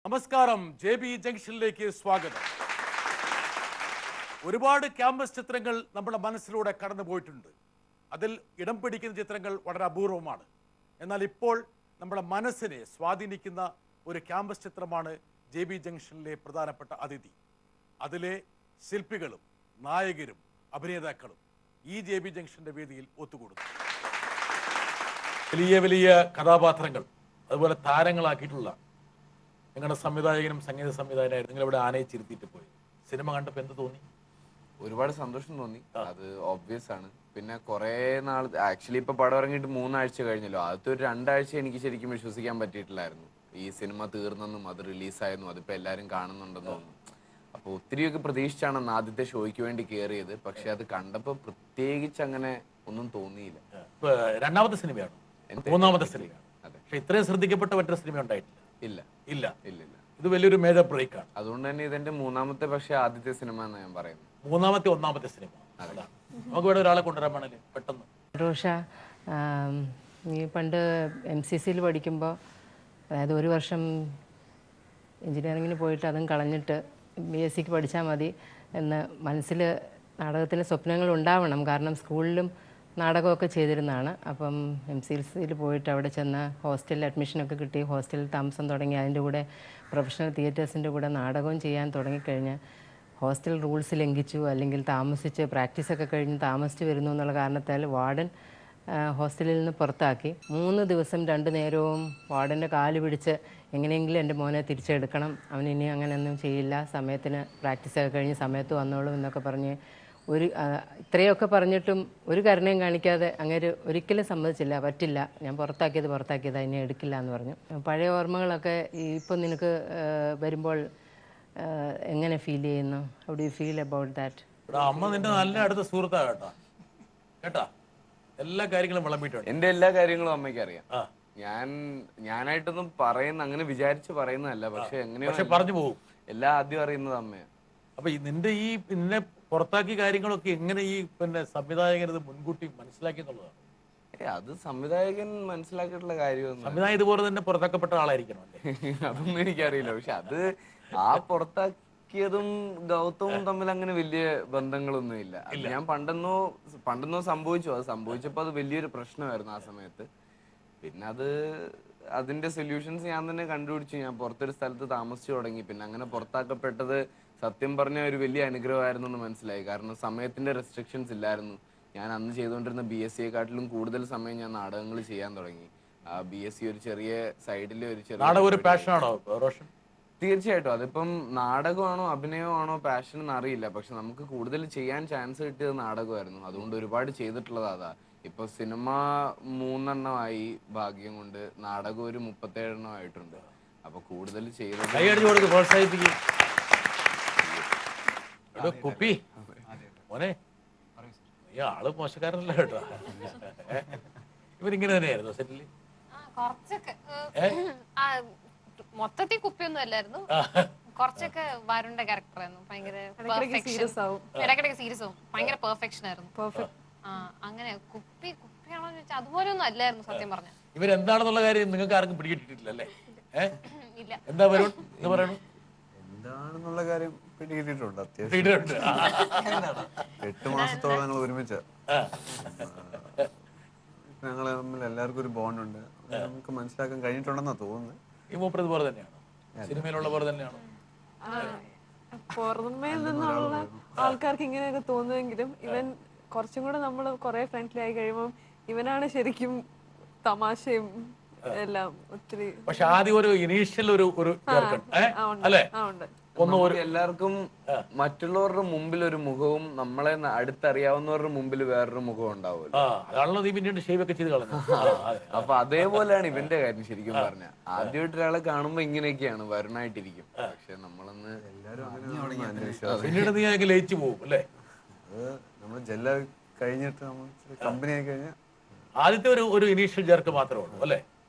നമസ്കാരം, JB ജംഗ്ഷനിലേക്ക് സ്വാഗതം. ഒരുപാട് ക്യാമ്പസ് ചിത്രങ്ങൾ നമ്മുടെ മനസ്സിലൂടെ കടന്നു പോയിട്ടുണ്ട്. അതിൽ ഇടം പിടിക്കുന്ന ചിത്രങ്ങൾ വളരെ അപൂർവമാണ്. എന്നാൽ ഇപ്പോൾ നമ്മുടെ മനസ്സിനെ സ്വാധീനിക്കുന്ന ഒരു ക്യാമ്പസ് ചിത്രമാണ് JB ജംഗ്ഷനിലെ പ്രധാനപ്പെട്ട അതിഥി. അതിലെ ശില്പികളും നായകരും അഭിനേതാക്കളും ഈ JB ജംഗ്ഷന്റെ വേദിയിൽ ഒത്തുകൂടുന്നു. വലിയ വലിയ കഥാപാത്രങ്ങൾ അതുപോലെ താരങ്ങളാക്കിയിട്ടുള്ള നിങ്ങളുടെ സംവിധായകനും സംഗീത സംവിധായകനായിരുന്നു. നിങ്ങളിവിടെ ആനയിച്ചിരുത്തിയിട്ട് പോയി. സിനിമ കണ്ടപ്പോൾ എന്ത് തോന്നി? ഒരുപാട് സന്തോഷം തോന്നി. അത് ഓബ്വിയസ് ആണ്. പിന്നെ കുറെ നാൾ ആക്ച്വലി ഇപ്പൊ പടം ഇറങ്ങിയിട്ട് 3 ആഴ്ച കഴിഞ്ഞല്ലോ. ആദ്യത്തെ ഒരു 2 ആഴ്ച എനിക്ക് ശരിക്കും വിശ്വസിക്കാൻ പറ്റിയിട്ടില്ലായിരുന്നു. ഈ സിനിമ തീർന്നെന്നും അത് റിലീസായെന്നും അതിപ്പോ എല്ലാരും കാണുന്നുണ്ടെന്നും. അപ്പൊ ഒത്തിരിയൊക്കെ പ്രതീക്ഷിച്ചാണ് ആദ്യത്തെ ഷോയ്ക്ക് വേണ്ടി കയറിയത്. പക്ഷെ അത് കണ്ടപ്പോ പ്രത്യേകിച്ച് അങ്ങനെ ഒന്നും തോന്നിയില്ല. രണ്ടാമത്തെ സിനിമയാണ്, മൂന്നാമത്തെ സിനിമയാണ്. പക്ഷെ ഇത്രയും ശ്രദ്ധിക്കപ്പെട്ട മറ്റൊരു സിനിമ ഉണ്ടായിട്ടില്ല. ഇല്ല ഇല്ല ഇല്ല ഇല്ല ഇത് വലിയൊരു മേജർ ബ്രേക്കാണ്. അതുകൊണ്ട് തന്നെ ഇതെന്റെ മൂന്നാമത്തെ പക്ഷെ ആദ്യത്തെ സിനിമ എന്ന് ഞാൻ പറയുന്നത്. മൂന്നാമത്തെ ഒന്നാമത്തെ സിനിമ. നമുക്ക് ഇവിടെ ഒരാളെ കൊണ്ടുവരാൻ വേണമല്ലേ പെട്ടെന്ന്. റോഷ, നീ പണ്ട് MCC പഠിക്കുമ്പോൾ, അതായത് 1 വർഷം എഞ്ചിനീയറിങ്ങിന് പോയിട്ട് അതും കളഞ്ഞിട്ട് BSc പഠിച്ചാൽ മതി എന്ന് മനസ്സിൽ നാടകത്തിൻ്റെ സ്വപ്നങ്ങൾ ഉണ്ടാവണം. കാരണം സ്കൂളിലും നാടകമൊക്കെ ചെയ്തിരുന്നതാണ്. അപ്പം MCC പോയിട്ട് അവിടെ ചെന്ന് ഹോസ്റ്റലിൽ അഡ്മിഷനൊക്കെ കിട്ടി, ഹോസ്റ്റലിൽ താമസം തുടങ്ങി. അതിൻ്റെ കൂടെ പ്രൊഫഷണൽ തിയേറ്റേഴ്സിൻ്റെ കൂടെ നാടകവും ചെയ്യാൻ തുടങ്ങിക്കഴിഞ്ഞ് ഹോസ്റ്റൽ റൂൾസ് ലംഘിച്ചു, അല്ലെങ്കിൽ താമസിച്ച് പ്രാക്ടീസൊക്കെ കഴിഞ്ഞ് താമസിച്ച് വരുന്നു എന്നുള്ള കാരണത്താൽ വാർഡൻ ഹോസ്റ്റലിൽ നിന്ന് പുറത്താക്കി. 3 ദിവസം 2 നേരവും വാർഡൻ്റെ കാല് പിടിച്ച് എങ്ങനെയെങ്കിലും എൻ്റെ മോനെ തിരിച്ചെടുക്കണം, അവനിനി അങ്ങനെയൊന്നും ചെയ്യില്ല, സമയത്തിന് പ്രാക്ടീസൊക്കെ കഴിഞ്ഞ് സമയത്ത് വന്നോളും എന്നൊക്കെ പറഞ്ഞ് ഇത്രയൊക്കെ പറഞ്ഞിട്ടും ഒരു കരുണയും കാണിക്കാതെ അങ്ങേര് ഒരിക്കലും സമ്മതിച്ചില്ല. പറ്റില്ല, ഞാൻ പുറത്താക്കിയത് അതിനെ എടുക്കില്ല എന്ന് പറഞ്ഞു. പഴയ ഓർമ്മകളൊക്കെ ഇപ്പം നിനക്ക് വരുമ്പോൾ എങ്ങനെ ഫീൽ ചെയ്യുന്നു? How do you feel about that? അമ്മ നിന്റെ നല്ല അടുത്ത സുഹൃത്താ കേട്ടാ. എല്ലാ കാര്യങ്ങളും വിളമ്പിയിട്ടുണ്ട്. എന്റെ എല്ലാ കാര്യങ്ങളും അമ്മയ്ക്ക് അറിയാം. ഞാനായിട്ടൊന്നും അങ്ങനെ വിചാരിച്ച് പറയുന്നതല്ല. പക്ഷെ എങ്ങനെയോ പറഞ്ഞു പോകും. എല്ലാം ആദ്യം അറിയുന്നത് അമ്മയാണ്. അപ്പൊ നിന്നെ പുറത്താക്കിയ കാര്യങ്ങളൊക്കെ എങ്ങനെ ഈ സംവിധായകൻ ഇത് മുൻകൂട്ടി മനസ്സിലാക്കി എന്നുള്ളതാണ്. അത് സംവിധായകൻ മനസ്സിലാക്കിയിട്ടുള്ള കാര്യമൊന്നും. സംവിധായകൻ ഇതുപോലെ തന്നെ പുറത്താക്കപ്പെട്ട ആളായിരിക്കണം അല്ലേ? അതൊന്നും എനിക്കറിയില്ല. പക്ഷെ അത് ആ പുറത്താക്കിയതും ഗൗതവും തമ്മിൽ അങ്ങനെ വലിയ ബന്ധങ്ങളൊന്നും ഇല്ല. ഞാൻ പണ്ടെന്നോ സംഭവിച്ചു. അത് സംഭവിച്ചപ്പോ അത് വലിയൊരു പ്രശ്നമായിരുന്നു ആ സമയത്ത്. പിന്നെ അതിന്റെ സൊല്യൂഷൻസ് ഞാൻ തന്നെ കണ്ടുപിടിച്ചു. ഞാൻ പുറത്തൊരു സ്ഥലത്ത് താമസിച്ചു തുടങ്ങി. പിന്നെ അങ്ങനെ പുറത്താക്കപ്പെട്ടത് സത്യം പറഞ്ഞ ഒരു വലിയ അനുഗ്രഹമായിരുന്നു എന്ന് മനസ്സിലായി. കാരണം സമയത്തിന്റെ റെസ്ട്രിക്ഷൻസ് ഇല്ലായിരുന്നു. ഞാൻ അന്ന് ചെയ്തുകൊണ്ടിരുന്ന BSc-യെക്കാട്ടിലും കൂടുതൽ സമയം ഞാൻ നാടകങ്ങൾ ചെയ്യാൻ തുടങ്ങി. ആ BSc ഒരു ചെറിയ സൈഡിലെ ഒരു ചെറിയ തീർച്ചയായിട്ടും അതിപ്പം നാടകമാണോ അഭിനയമാണോ പാഷൻ എന്ന് അറിയില്ല. പക്ഷെ നമുക്ക് കൂടുതൽ ചെയ്യാൻ ചാൻസ് കിട്ടിയത് നാടകമായിരുന്നു. അതുകൊണ്ട് ഒരുപാട് ചെയ്തിട്ടുള്ളത് അതാ. ഇപ്പൊ സിനിമ 3 എണ്ണമായി ഭാഗ്യം കൊണ്ട്, നാടകം ഒരു 37 എണ്ണം ആയിട്ടുണ്ട്. അപ്പൊ കൂടുതൽ ചെയ്തത് പ്രോത്സാഹിപ്പിക്കും. കുപ്പി മോനെ, ഈ ആള് മോശക്കാരനല്ല കേട്ടോ. ഇവരിങ്ങനെ തന്നെയായിരുന്നു സെറ്റില്? മൊത്തത്തിൽ കുപ്പിയൊന്നും അല്ലായിരുന്നു. കുറച്ചൊക്കെ വരുണിന്റെ ക്യാരക്ടർ ആയിരുന്നു. ഭയങ്കര ഇടയ്ക്കിടയ്ക്ക് സീരിയസ് ആവും. ഭയങ്കര പെർഫെക്ഷൻ ആയിരുന്നു. അങ്ങനെ കുപ്പിയാണോ ചോദിച്ചാൽ അതുപോലെ ഒന്നും അല്ലായിരുന്നു സത്യം പറഞ്ഞ. ഇവരെന്താണെന്നുള്ള കാര്യം നിങ്ങൾക്ക് ആർക്കും പിടികിട്ടിട്ടില്ല അല്ലേ? ഇല്ല. എന്താ വരുൺ എന്ന് പറയണു? എന്താണെന്നുള്ള കാര്യം പിടികിട്ടിട്ടുണ്ട്. അത്യാവശ്യം 8 മാസത്തോളം ഞങ്ങൾ ഒരുമിച്ച. ഞങ്ങള് തമ്മിൽ എല്ലാവർക്കും ഒരു ബോണ്ട് ഉണ്ട്. നമുക്ക് മനസ്സിലാക്കാൻ കഴിഞ്ഞിട്ടുണ്ടെന്നാ തോന്നുന്നത്. ഈ മൂപ്പർ ഇതുപോലെ തന്നെയാണോ? സിനിമയിലുള്ള പോലെ തന്നെയാണോ? പുറമേ നിന്നുള്ള ആൾക്കാർക്ക് ഇങ്ങനെയൊക്കെ തോന്നുമെങ്കിലും ഇവൻ കുറച്ചും കൂടെ നമ്മൾ കുറെ ഫ്രണ്ട്ലി ആയി കഴിയുമ്പോൾ ഇവനാണ് ശരിക്കും തമാശയും എല്ലാം ഒത്തിരി. പക്ഷെ ആദ്യം ഒരു ഇനീഷ്യൽ ഒരു അല്ലേ? എല്ലാവർക്കും മറ്റുള്ളവരുടെ മുമ്പിൽ ഒരു മുഖവും നമ്മളെ അടുത്തറിയാവുന്നവരുടെ മുമ്പിൽ വേറൊരു മുഖവും ഉണ്ടാവുമല്ലോ. അതാണല്ലോ നീ പിന്നീട് ഷേവ് ഒക്കെ ചെയ്ത് കളഞ്ഞു. അപ്പൊ അതേപോലെയാണ് ഇവന്റെ കാര്യം ശരിക്കും പറഞ്ഞ. ആദ്യമായിട്ട് ഒരാളെ കാണുമ്പോ ഇങ്ങനെയൊക്കെയാണ് വരുണായിട്ടിരിക്കും. പക്ഷെ നമ്മളൊന്ന് പിന്നീട് നീ അതിലേക്ക് ലയിച്ചു പോകും അല്ലേ? നമ്മൾ ജെല്ല കഴിഞ്ഞിട്ട് കമ്പനി ആയി കഴിഞ്ഞാൽ ആദ്യത്തെ ഒരു ഇനീഷ്യൽ ചേർക്ക് മാത്രമേ ഉള്ളൂ അല്ലേ?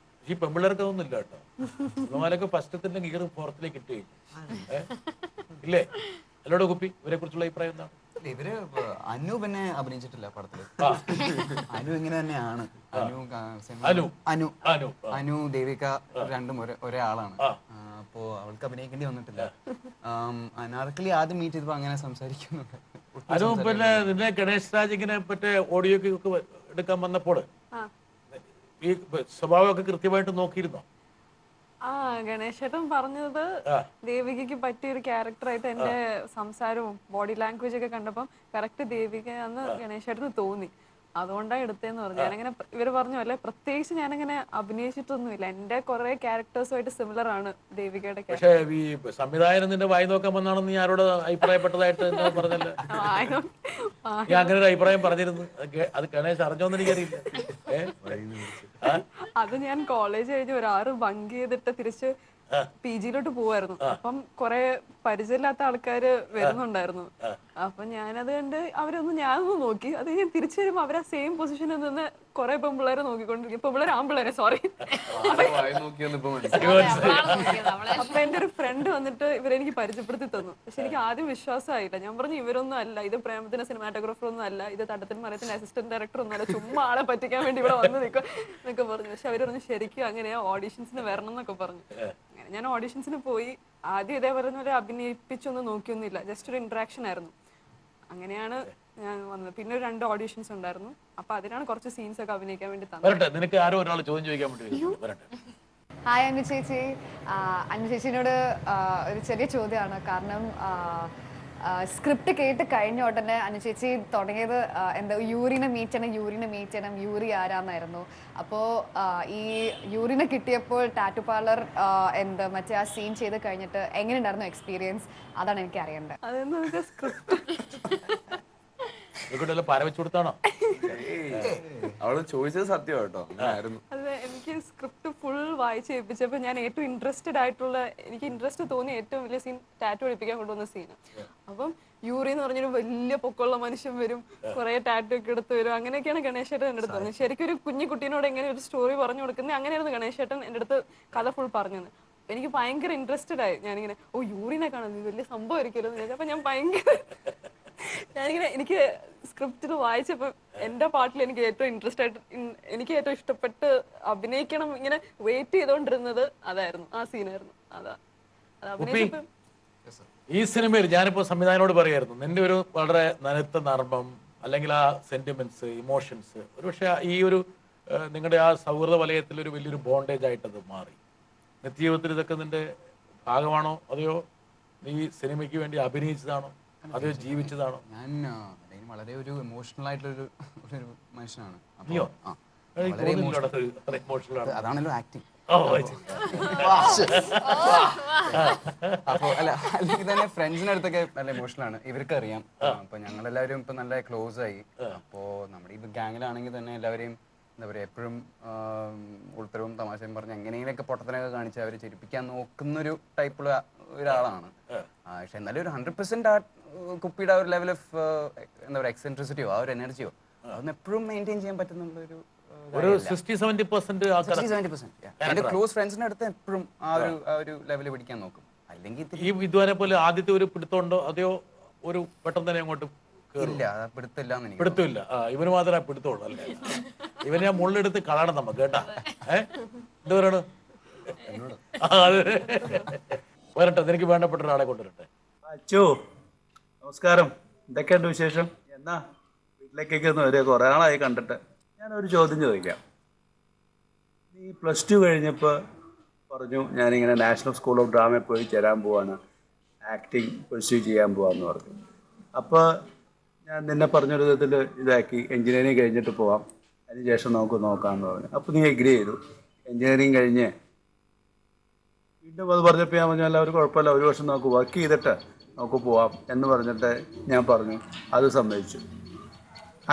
ഈ പെമ്പിള്ളേർക്ക് അതൊന്നും ഇല്ല കേട്ടോ. നമ്മളൊക്കെ ഫസ്റ്റത്തിന്റെ ഗീർ പുറത്തിലേക്ക് ഇട്ട് കഴിഞ്ഞു ഇല്ലേ? അല്ലോടെ കുപ്പി, ഇവരെ കുറിച്ചുള്ള അഭിപ്രായം എന്താണ്? ഇവര് അനു പിന്നെ അഭിനയിച്ചിട്ടില്ല പടത്തില്. അനു ഇങ്ങനെ തന്നെയാണ്. അനു ദേവിക രണ്ടും ഒരേ ആളാണ്. അപ്പോൾ അവൾക്ക് അഭിനയിക്കേണ്ടി വന്നിട്ടില്ല. അനാർക്കലി ആദ്യം മീറ്റ് ചെയ്തപ്പോൾ അങ്ങനെ സംസാരിക്കുന്നുണ്ട്. അതും പിന്നെ നിന്നെ ഗണേഷ് രാജ് ഇങ്ങനെ മറ്റേ ഓഡിയോക്ക് ഒക്കെ എടുക്കാൻ വന്നപ്പോൾ ഈ സ്വഭാവമൊക്കെ കൃത്യമായിട്ട് നോക്കിയിരുന്നോ? ആ ഗണേശേട്ടൻ പറഞ്ഞത് ദേവികയ്ക്ക് പറ്റിയ ഒരു ക്യാരക്ടറായിട്ട് എന്റെ സംസാരവും ബോഡി ലാംഗ്വേജ് ഒക്കെ കണ്ടപ്പം കറക്റ്റ് ദേവിക എന്ന് ഗണേശേട്ടന് തോന്നി. അതുകൊണ്ടാണ് എടുത്തതെന്ന് പറഞ്ഞു. ഞാനങ്ങനെ ഇവര് പറഞ്ഞു അല്ലെ, പ്രത്യേകിച്ച് ഞാനങ്ങനെ അഭിനയിച്ചിട്ടൊന്നുമില്ല. എന്റെ കുറെ ക്യാരക്ടേഴ്സുമായിട്ട് സിമിലർ ആണ് ദേവികയുടെ പക്ഷേ ഈ സംവിധായകൻ നിന്റെ വായി നോക്കാൻ വന്നാണെന്ന് നീ ആരോട് അഭിപ്രായപ്പെട്ടതായിട്ട് എന്നോട് പറഞ്ഞല്ലോ. ഞാൻ അങ്ങനെ ഒരു അഭിപ്രായം പറഞ്ഞിരുന്നു. അത് ഗണേശ് അറിഞ്ഞോന്ന് എനിക്കറിയില്ല. അത് ഞാൻ കോളേജ് കഴിഞ്ഞ് ഒരു 6 ബങ്ക് ചെയ്തിട്ട് തിരിച്ച് PG-ലോട്ട് പോവായിരുന്നു. അപ്പം കുറെ പരിചയമില്ലാത്ത ആൾക്കാര് വരുന്നുണ്ടായിരുന്നു. അപ്പൊ ഞാനത് കണ്ട് ഞാനൊന്ന് നോക്കി. അത് ഞാൻ തിരിച്ചു വരുമ്പോ അവരാ സെയിം പൊസിഷനിൽ നിന്ന് കുറെ പെമ്പിള്ളേരെ നോക്കിക്കൊണ്ടിരിക്കും. പെമ്പിള്ളേരെ ആമ്പിള്ളേരെ സോറി. അപ്പൊ എന്റെ ഒരു ഫ്രണ്ട് വന്നിട്ട് ഇവരെനിക്ക് പരിചയപ്പെടുത്തി തന്നു. പക്ഷെ എനിക്ക് ആദ്യം വിശ്വാസമായില്ല. ഞാൻ പറഞ്ഞു ഇവരൊന്നും അല്ല, ഇത് പ്രേമത്തിന്റെ സിനിമാറ്റോഗ്രാഫർ ഒന്നും അല്ല, ഇത് തട്ടത്തിന് മരത്തിന്റെ അസിസ്റ്റന്റ് ഡയറക്ടർ ഒന്നും അല്ല, ചുമ്മാ ആളെ പറ്റിക്കാൻ വേണ്ടി ഇവിടെ വന്ന് നിൽക്കും എന്നൊക്കെ പറഞ്ഞു. പക്ഷെ അവര് പറഞ്ഞു ശരിക്കും അങ്ങനെയാ, ഓഡീഷൻസിന് വരണം എന്നൊക്കെ പറഞ്ഞു. അങ്ങനെ ഞാൻ ഓഡീഷൻസിന് പോയി. ആദ്യം ഇതേ പറഞ്ഞ പോലെ അഭിനയിപ്പിച്ചൊന്നും നോക്കിയൊന്നുമില്ല, ജസ്റ്റ് ഒരു ഇന്ററാക്ഷൻ ആയിരുന്നു. അങ്ങനെയാണ് ഞാൻ വന്നത്. പിന്നെ 2 ഓഡീഷൻസ് ഉണ്ടായിരുന്നു. അപ്പൊ അതിനാണ് കുറച്ച് സീൻസ് ഒക്കെ അഭിനയിക്കാൻ വേണ്ടി തന്നത്. നിനക്ക് ആരോ ഒരാൾ ചോദ്യം ചോദിക്കാൻ വേണ്ടി. ഹായ് അനു ചേച്ചി. അനു ചേച്ചിനോട് ഒരു ചെറിയ ചോദ്യമാണ്. കാരണം സ്ക്രിപ്റ്റ് കേട്ട് കഴിഞ്ഞ ഉടനെ അനു ചേച്ചി തുടങ്ങിയത് എന്താ യൂറിനെ മീറ്റ് ചെയ്യണം, യൂറി ആരാന്നായിരുന്നു. അപ്പോൾ ഈ യൂറിനെ കിട്ടിയപ്പോൾ ടാറ്റു പാർലർ മറ്റേ ആ സീൻ ചെയ്ത് കഴിഞ്ഞിട്ട് എങ്ങനെയുണ്ടായിരുന്നു എക്സ്പീരിയൻസ്? അതാണ് എനിക്ക് അറിയേണ്ടത്. അതെന്ന് സ്ക്രിപ്റ്റ് പാരവെച്ചുകൊടുത്താണോ? അവള് ചോദിച്ചത് സത്യം കേട്ടോ. അതെ, എനിക്ക് സ്ക്രിപ്റ്റ് ഫുൾ വായിച്ച് ഏൽപ്പിച്ചപ്പോൾ ഞാൻ ഏറ്റവും ഇൻട്രസ്റ്റഡ് ആയിട്ടുള്ള, എനിക്ക് ഇൻട്രസ്റ്റ് തോന്നിയ ഏറ്റവും വലിയ സീൻ ടാറ്റു പഠിപ്പിക്കാൻ കൊണ്ടുവന്ന സീന്. അപ്പം യൂറി എന്ന് പറഞ്ഞൊരു വലിയ പൊക്കമുള്ള മനുഷ്യൻ വരും, കുറെ ടാറ്റു ഒക്കെ എടുത്ത് വരും. അങ്ങനെയൊക്കെയാണ് ഗണേശേട്ടൻ എൻ്റെ അടുത്ത് പറഞ്ഞത്. ശരിക്കും ഒരു കുഞ്ഞു കുട്ടീനോട് എങ്ങനെ ഒരു സ്റ്റോറി പറഞ്ഞു കൊടുക്കുന്നത്, അങ്ങനെയായിരുന്നു ഗണേശേട്ടൻ എൻ്റെ അടുത്ത് കഥ ഫുൾ പറഞ്ഞത്. എനിക്ക് ഭയങ്കര ഇൻട്രസ്റ്റഡ് ആയി. ഞാനിങ്ങനെ യൂറിനെ കാണുന്നത് വലിയ സംഭവം ആയിരിക്കുമല്ലോ എന്ന് വിചാരിച്ചു. അപ്പൊ ഞാനിങ്ങനെ എനിക്ക് സ്ക്രിപ്റ്റിൽ വായിച്ചപ്പോൾ എൻ്റെ പാട്ടിൽ എനിക്ക് ഏറ്റവും ഇൻട്രസ്റ്റ് ആയിട്ട്, എനിക്ക് ഏറ്റവും ഇഷ്ടപ്പെട്ട് അഭിനയിക്കണം ഇങ്ങനെ വെയിറ്റ് ചെയ്തോണ്ടിരുന്നത് അതായിരുന്നു, ആ സീനായിരുന്നു. അത് അഭിനയിച്ചപ്പോൾ ഈ സിനിമയിൽ ഞാനിപ്പോ സംവിധാനോട് പറയായിരുന്നു, നിന്റെ ഒരു വളരെ നനുത്ത നർമ്മം അല്ലെങ്കിൽ ആ സെന്റിമെന്റ്സ്, ഇമോഷൻസ് ഒരുപക്ഷെ ഈ ഒരു നിങ്ങളുടെ ആ സൗഹൃദ വലയത്തിൽ ഒരു വലിയൊരു ബോണ്ടേജ് ആയിട്ടത് മാറി. നിത്യജീവിതത്തിൽ ഇതൊക്കെ നിന്റെ ഭാഗമാണോ, അതെയോ നീ സിനിമയ്ക്ക് വേണ്ടി അഭിനയിച്ചതാണോ, അതെയോ ജീവിച്ചതാണോ? ഞാൻ വളരെ ഒരു ഇമോഷണൽ ആയിട്ടുള്ളൊരു ഒരു മനുഷ്യനാണ്. അയ്യോ, അതാണല്ലോ ആക്ടിങ്. അപ്പൊ അല്ലെങ്കിൽ തന്നെ ഫ്രണ്ട്സിന്റെ അടുത്തൊക്കെ നല്ല ഇമോഷണൽ ആണ്. ഇവർക്ക് അറിയാം. അപ്പൊ ഞങ്ങളെല്ലാവരും ഇപ്പൊ നല്ല ക്ലോസ് ആയി. അപ്പോ നമ്മുടെ ഈ ഗ്യാങ്ങിലാണെങ്കിൽ തന്നെ എല്ലാവരെയും എന്താ പറയുക, എപ്പോഴും ഉൾത്തരവും തമാശയും പറഞ്ഞ് എങ്ങനെയെങ്കിലൊക്കെ പൊട്ടത്തിനൊക്കെ കാണിച്ച് അവരെ ചിരിപ്പിക്കാൻ നോക്കുന്നൊരു ടൈപ്പുള്ള ഒരാളാണ്. പക്ഷെ എന്നാലും ഒരു 100% ആ കുപ്പിയുടെ ആ ഒരു ലെവൽ ഓഫ് എന്താ പറയുക എക്സെൻട്രിസിറ്റിയോ ആ ഒരു എനർജിയോ അതൊന്നും എപ്പോഴും മെയിൻറ്റെയിൻ ചെയ്യാൻ പറ്റുന്നുള്ളൊരു ഒരു 60-70% എന്റെ ക്ലോസ് ഫ്രണ്ട്സിന്റെ അടുത്ത് എപ്പോഴും ആ ഒരു ലെവൽ പിടിക്കാൻ നോക്കും. അല്ലെങ്കിൽ ഈ വിദ്വാനെ പോലെ ആദ്യത്തെ ഒരു പിടുത്തമുണ്ടോ, അതെയോ ഒരു പെട്ടെന്ന് തന്നെ അങ്ങോട്ട് ഇല്ല, പിടുത്തില്ല. പിടുത്തമില്ല. ഇവന് മാത്രമേ പിടുത്തമുള്ളൂ അല്ലേ? ഇവനെ ആ മുള്ളെടുത്ത് കളയണം നമുക്ക് കേട്ടാ. എന്ത് പറയണു? വരട്ടെ, നിനക്ക് വേണ്ടപ്പെട്ട ഒരാളെ കൊണ്ടുവരട്ടെ. അച്ചോ, നമസ്കാരം. എന്തൊക്കെയുണ്ട് വിശേഷം? എന്നാ വീട്ടിലേക്കൊക്കെ ഒന്ന് വരിക, കുറേ നാളായി കണ്ടിട്ട്. ഞാനൊരു ചോദ്യം ചോദിക്കാം. നീ +2 കഴിഞ്ഞപ്പോൾ പറഞ്ഞു ഞാനിങ്ങനെ നാഷണൽ സ്കൂൾ ഓഫ് ഡ്രാമയിൽ പോയി ചേരാൻ പോവാണ്, ആക്ടിങ് പെർസ്യൂ ചെയ്യാൻ പോവാന്ന് പറഞ്ഞു. അപ്പോൾ ഞാൻ നിന്നെ പറഞ്ഞൊരു വിധത്തിൽ ഇതാക്കി, എൻജിനീയറിങ് കഴിഞ്ഞിട്ട് പോവാം, അതിന് ശേഷം നമുക്ക് നോക്കാമെന്ന് പറഞ്ഞു. അപ്പോൾ നീ എഗ്രി ചെയ്തു. എൻജിനീയറിങ് കഴിഞ്ഞ് വീണ്ടും അത് പറഞ്ഞപ്പോൾ ഞാൻ പറഞ്ഞു എല്ലാവരും കുഴപ്പമില്ല, 1 വർഷം നമുക്ക് വർക്ക് ചെയ്തിട്ട് നമുക്ക് പോവാം എന്ന് പറഞ്ഞിട്ട് ഞാൻ പറഞ്ഞു. അത് സമ്മതിച്ചു.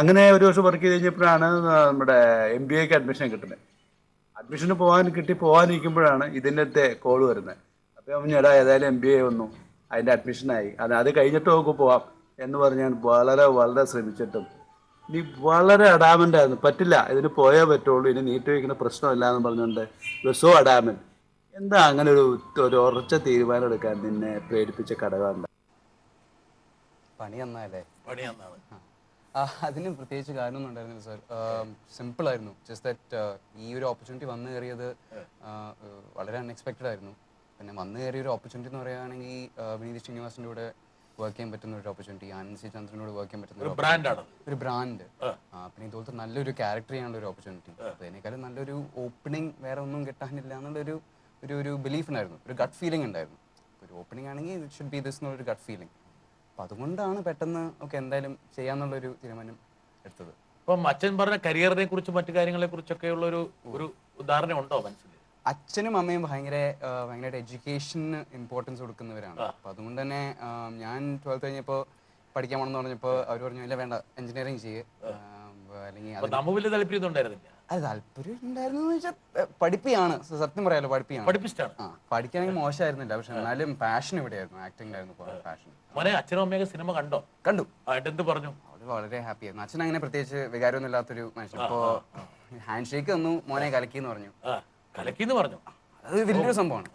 അങ്ങനെ 1 വർഷം വർക്ക് ചെയ്ത് കഴിഞ്ഞപ്പോഴാണ് നമ്മുടെ MBAക്ക് അഡ്മിഷൻ കിട്ടുന്നത്. അഡ്മിഷന് പോകാനിരിക്കുമ്പോഴാണ് ഇതിൻ്റെ കോള് വരുന്നത്. അപ്പോൾ ഞാൻ പറഞ്ഞു എടാ ഏതായാലും MBA വന്നു, അതിൻ്റെ അഡ്മിഷനായി, അത് കഴിഞ്ഞിട്ട് നമുക്ക് പോവാം എന്ന് പറഞ്ഞ് ഞാൻ വളരെ ശ്രമിച്ചിട്ടും നീ വളരെ അഡാമൻ്റായിരുന്നു. പറ്റില്ല, ഇതിന് പോയേ പറ്റുള്ളൂ, ഇനി നീട്ടി വയ്ക്കുന്ന പ്രശ്നമില്ല എന്ന് പറഞ്ഞുകൊണ്ട് സോ അഡാമൻ. എന്താ അങ്ങനെ ഒരു ഉറച്ച തീരുമാനം എടുക്കാൻ നിന്നെ പ്രേരിപ്പിച്ച ഘടകം? പണി നന്നായല്ലേ? പണി നന്നാണ്. അതിന് പ്രത്യേകിച്ച് കാരണമൊന്നും ഉണ്ടായിരുന്നില്ല സാർ. സിമ്പിൾ ആയിരുന്നു. ജസ്റ്റ് ദാറ്റ് ഈ ഒരു ഓപ്പർച്യൂണിറ്റി വന്നു കയറിയത് വളരെ അൺഎക്സ്പെക്റ്റഡ് ആയിരുന്നു. പിന്നെ വന്നു കയറിയ ഒരു ഓപ്പർച്യൂണിറ്റി എന്ന് പറയുകയാണെങ്കിൽ വിനീത് ശ്രീനിവാസിൻ്റെ കൂടെ വർക്ക് ചെയ്യാൻ പറ്റുന്ന ഒരു ഓപ്പർച്യൂണിറ്റി, ആനന്ദ് സി ചന്ദ്രനോട് വർക്ക് ചെയ്യാൻ പറ്റുന്ന ഒരു ബ്രാൻഡ്, പിന്നെ ഇതുപോലത്തെ നല്ലൊരു ക്യാരക്ടർ ചെയ്യാനുള്ള ഒരു ഓപ്പർച്യൂണിറ്റി. അപ്പോൾ അതിനേക്കാളും നല്ലൊരു ഓപ്പണിംഗ് വേറെ ഒന്നും കിട്ടാനില്ല എന്നുള്ളൊരു ഒരു ബിലീഫ് ഉണ്ടായിരുന്നു, ഒരു ഗട്ട് ഫീലിംഗ് ഉണ്ടായിരുന്നു. ഒരു ഓപ്പണിംഗ് ആണെങ്കിൽ ഇറ്റ് ഷുഡ് ബി ദിസ് എന്നുള്ളൊരു ഗട്ട് ഫീലിംഗ്. അപ്പം അതുകൊണ്ടാണ് പെട്ടെന്ന് എന്തായാലും ചെയ്യാന്നുള്ളൊരു തീരുമാനം എടുത്തത്. ഇപ്പം അച്ഛൻ പറഞ്ഞ കരിയറിനെ കുറിച്ചും മറ്റു കാര്യങ്ങളെ കുറിച്ചൊക്കെ ഉള്ള ഒരു ഉദാഹരണം ഉണ്ടോ മനസ്സിൽ? അച്ഛനും അമ്മയും ഭയങ്കരമായിട്ട് എഡ്യൂക്കേഷന് ഇമ്പോർട്ടൻസ് കൊടുക്കുന്നവരാണ്. അപ്പം അതുകൊണ്ട് തന്നെ ഞാൻ 12th കഴിഞ്ഞപ്പോൾ പഠിക്കാൻ പോകണമെന്ന് പറഞ്ഞപ്പോൾ അവർ പറഞ്ഞു ഇല്ല വേണ്ട എഞ്ചിനീയറിംഗ് ചെയ്യ്, അല്ലെങ്കിൽ താല്പര്യം താല്പര്യം ഉണ്ടായിരുന്നു വെച്ചാൽ പഠിപ്പിയാണ്, സത്യം പറയാലോ പഠിപ്പിയാണ്. പഠിക്കാനെങ്കിൽ മോശമായിരുന്നില്ല, പക്ഷെ എന്നാലും പാഷൻ ഇവിടെയായിരുന്നു, ആക്ടിംഗിലായിരുന്നു പാഷൻ. അച്ഛനും അമ്മയൊക്കെ സിനിമ കണ്ടു എന്ത് പറഞ്ഞു? അവര് വളരെ ഹാപ്പി ആയിരുന്നു. അച്ഛൻ അങ്ങനെ പ്രത്യേകിച്ച് വികാരമൊന്നും ഇല്ലാത്തൊരു മനുഷ്യൻ. അപ്പോൾ ഹാൻഡ് ഷേക്ക് തന്നു, മോനെ കലക്കിന്ന് പറഞ്ഞു. അത് വലിയൊരു സംഭവമാണ്.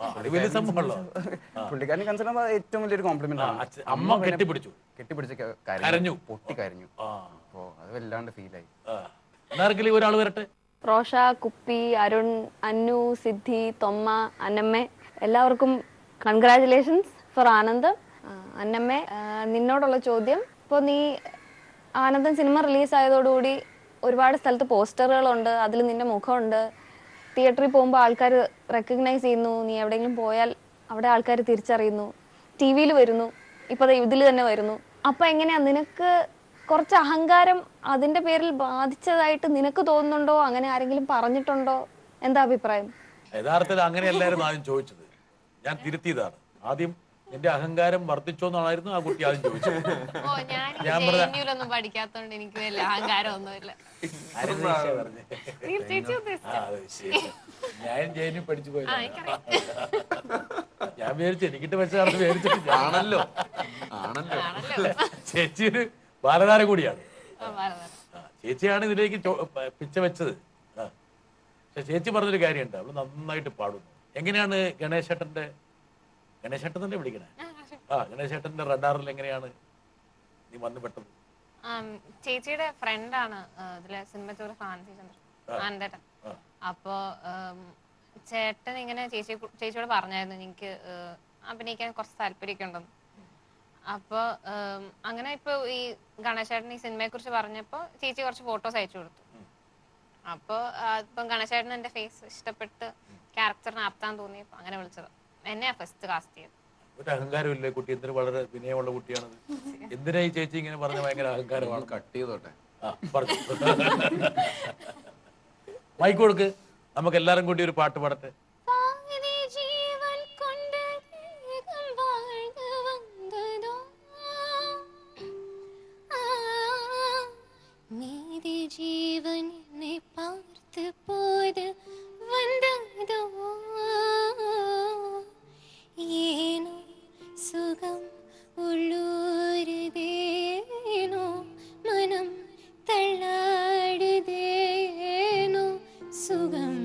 പുള്ളിക്കാരനെ കൺസിഡർ ചെയ്യുമ്പോൾ ഏറ്റവും വലിയൊരു കോംപ്ലിമെന്റ് ആണ്. അമ്മ കെട്ടിപ്പിടിച്ച് കരഞ്ഞു, പൊട്ടി കരഞ്ഞു. അപ്പോൾ അത് വല്ലാണ്ട് ഫീലായി. ഒരാൾ വരട്ടെ. റോഷ, കുപ്പി, അരുൺ, അന്നു, സിദ്ധി, തൊമ്മ, അന്നമ്മ, എല്ലാവർക്കും കൺഗ്രാറ്റുലേഷൻസ് ഫോർ ആനന്ദ്. അന്നമ്മ, നിന്നോടുള്ള ചോദ്യം, ഇപ്പോൾ നീ ആനന്ദൻ സിനിമ റിലീസായതോടുകൂടി ഒരുപാട് സ്ഥലത്ത് പോസ്റ്ററുകളുണ്ട്, അതിൽ നിന്റെ മുഖമുണ്ട്, തിയേറ്ററിൽ പോകുമ്പോൾ ആൾക്കാർ റെക്കഗ്നൈസ് ചെയ്യുന്നു, നീ എവിടെയെങ്കിലും പോയാൽ അവിടെ ആൾക്കാർ തിരിച്ചറിയുന്നു, ടി വിയിൽ വരുന്നു, ഇപ്പോൾ ഇതിൽ തന്നെ വരുന്നു. അപ്പം എങ്ങനെയാണ് നിനക്ക് കുറച്ച് അഹങ്കാരം അതിൻ്റെ പേരിൽ ബാധിച്ചതായിട്ട് നിനക്ക് തോന്നുന്നുണ്ടോ? അങ്ങനെ ആരെങ്കിലും പറഞ്ഞിട്ടുണ്ടോ? എന്താ അഭിപ്രായം? യഥാർത്ഥത്തിൽ അങ്ങനെയല്ലായിരുന്നു ആദ്യം ചോദിച്ചത്, ഞാൻ തിരുത്തിയതാണ്. ആദ്യം എന്റെ അഹങ്കാരം വർദ്ധിച്ചോന്നായിരുന്നു ആ കുട്ടി ആദ്യം ചോദിച്ചത്. ഞാൻ പഠിക്കാത്തോണ്ട് എനിക്ക് വലിയ അഹങ്കാരം ഒന്നുമില്ല. ഞാൻ ജയിലിൽ പഠിച്ചു പോയി. ഞാൻ വിചാരിച്ചു എനിക്കിട്ട് വെച്ചാണെന്ന് വിചാരിച്ചിട്ടാണല്ലോ. ചേച്ചി ഒരു ബാലതാരം കൂടിയാണ്. ചേച്ചിയാണ് ഇതിലേക്ക് പിച്ച വെച്ചത്. പക്ഷെ ചേച്ചി പറഞ്ഞൊരു കാര്യമുണ്ട്, അവള് നന്നായിട്ട് പാടുന്നു. എങ്ങനെയാണ് ഗണേശേട്ടന്റെ തന്നെ വിളിക്കണേ? ഗണേശേട്ടന്റെ റഡാറിൽ എങ്ങനെയാണ് നീ വന്നു പെട്ടത്? ചേച്ചിയുടെ ഫ്രണ്ടാണ് ഇതിലെ സിനിമത്തോട് ആനന്ദേട്ടൻ. അപ്പോ ചേട്ടൻ ഇങ്ങനെ ചേച്ചിയോട് പറഞ്ഞായിരുന്നു എനിക്ക് അഭിനയിക്കാൻ കുറച്ച് താല്പര്യമൊക്കെ ഉണ്ടെന്ന്. അപ്പൊ അങ്ങനെ ഇപ്പൊ ഈ ഗണേശേട്ടൻ ഈ സിനിമയെ കുറിച്ച് പറഞ്ഞപ്പോ ചേച്ചി കുറച്ച് ഫോട്ടോസ് അയച്ചു കൊടുത്തു. അപ്പൊ ഇപ്പം ഗണേശേട്ടൻ എന്റെ ഫേസ് ഇഷ്ടപ്പെട്ട് ക്യാരക്ടറിനെ ആപ്താൻ തോന്നിയപ്പോ അങ്ങനെ വിളിച്ചത്. എന്നെയാ ഫസ്റ്റ് കാസ്റ്റ് ചെയ്തത്. ഒരു അഹങ്കാരമില്ലേ കുട്ടി? എന്തിനു വളരെ വിനയമുള്ള കുട്ടിയാണത്. എന്തിനാ ഈ ചേച്ചി ഇങ്ങനെ പറഞ്ഞ? ഭയങ്കര അഹങ്കാരമാണ്. കട്ട് ചെയ്തോട്ടെ. മൈക്ക് കൊടുക്ക്, നമുക്ക് എല്ലാരും കൂടി ഒരു പാട്ട് പാടട്ടെ. ജീവൻ എന്നെ പാർത്ത് പോത് വന്നതോ ഏനോ സുഖം ഉള്ളൂരുതേനോ മനം തള്ളാടുതേനോ സുഖം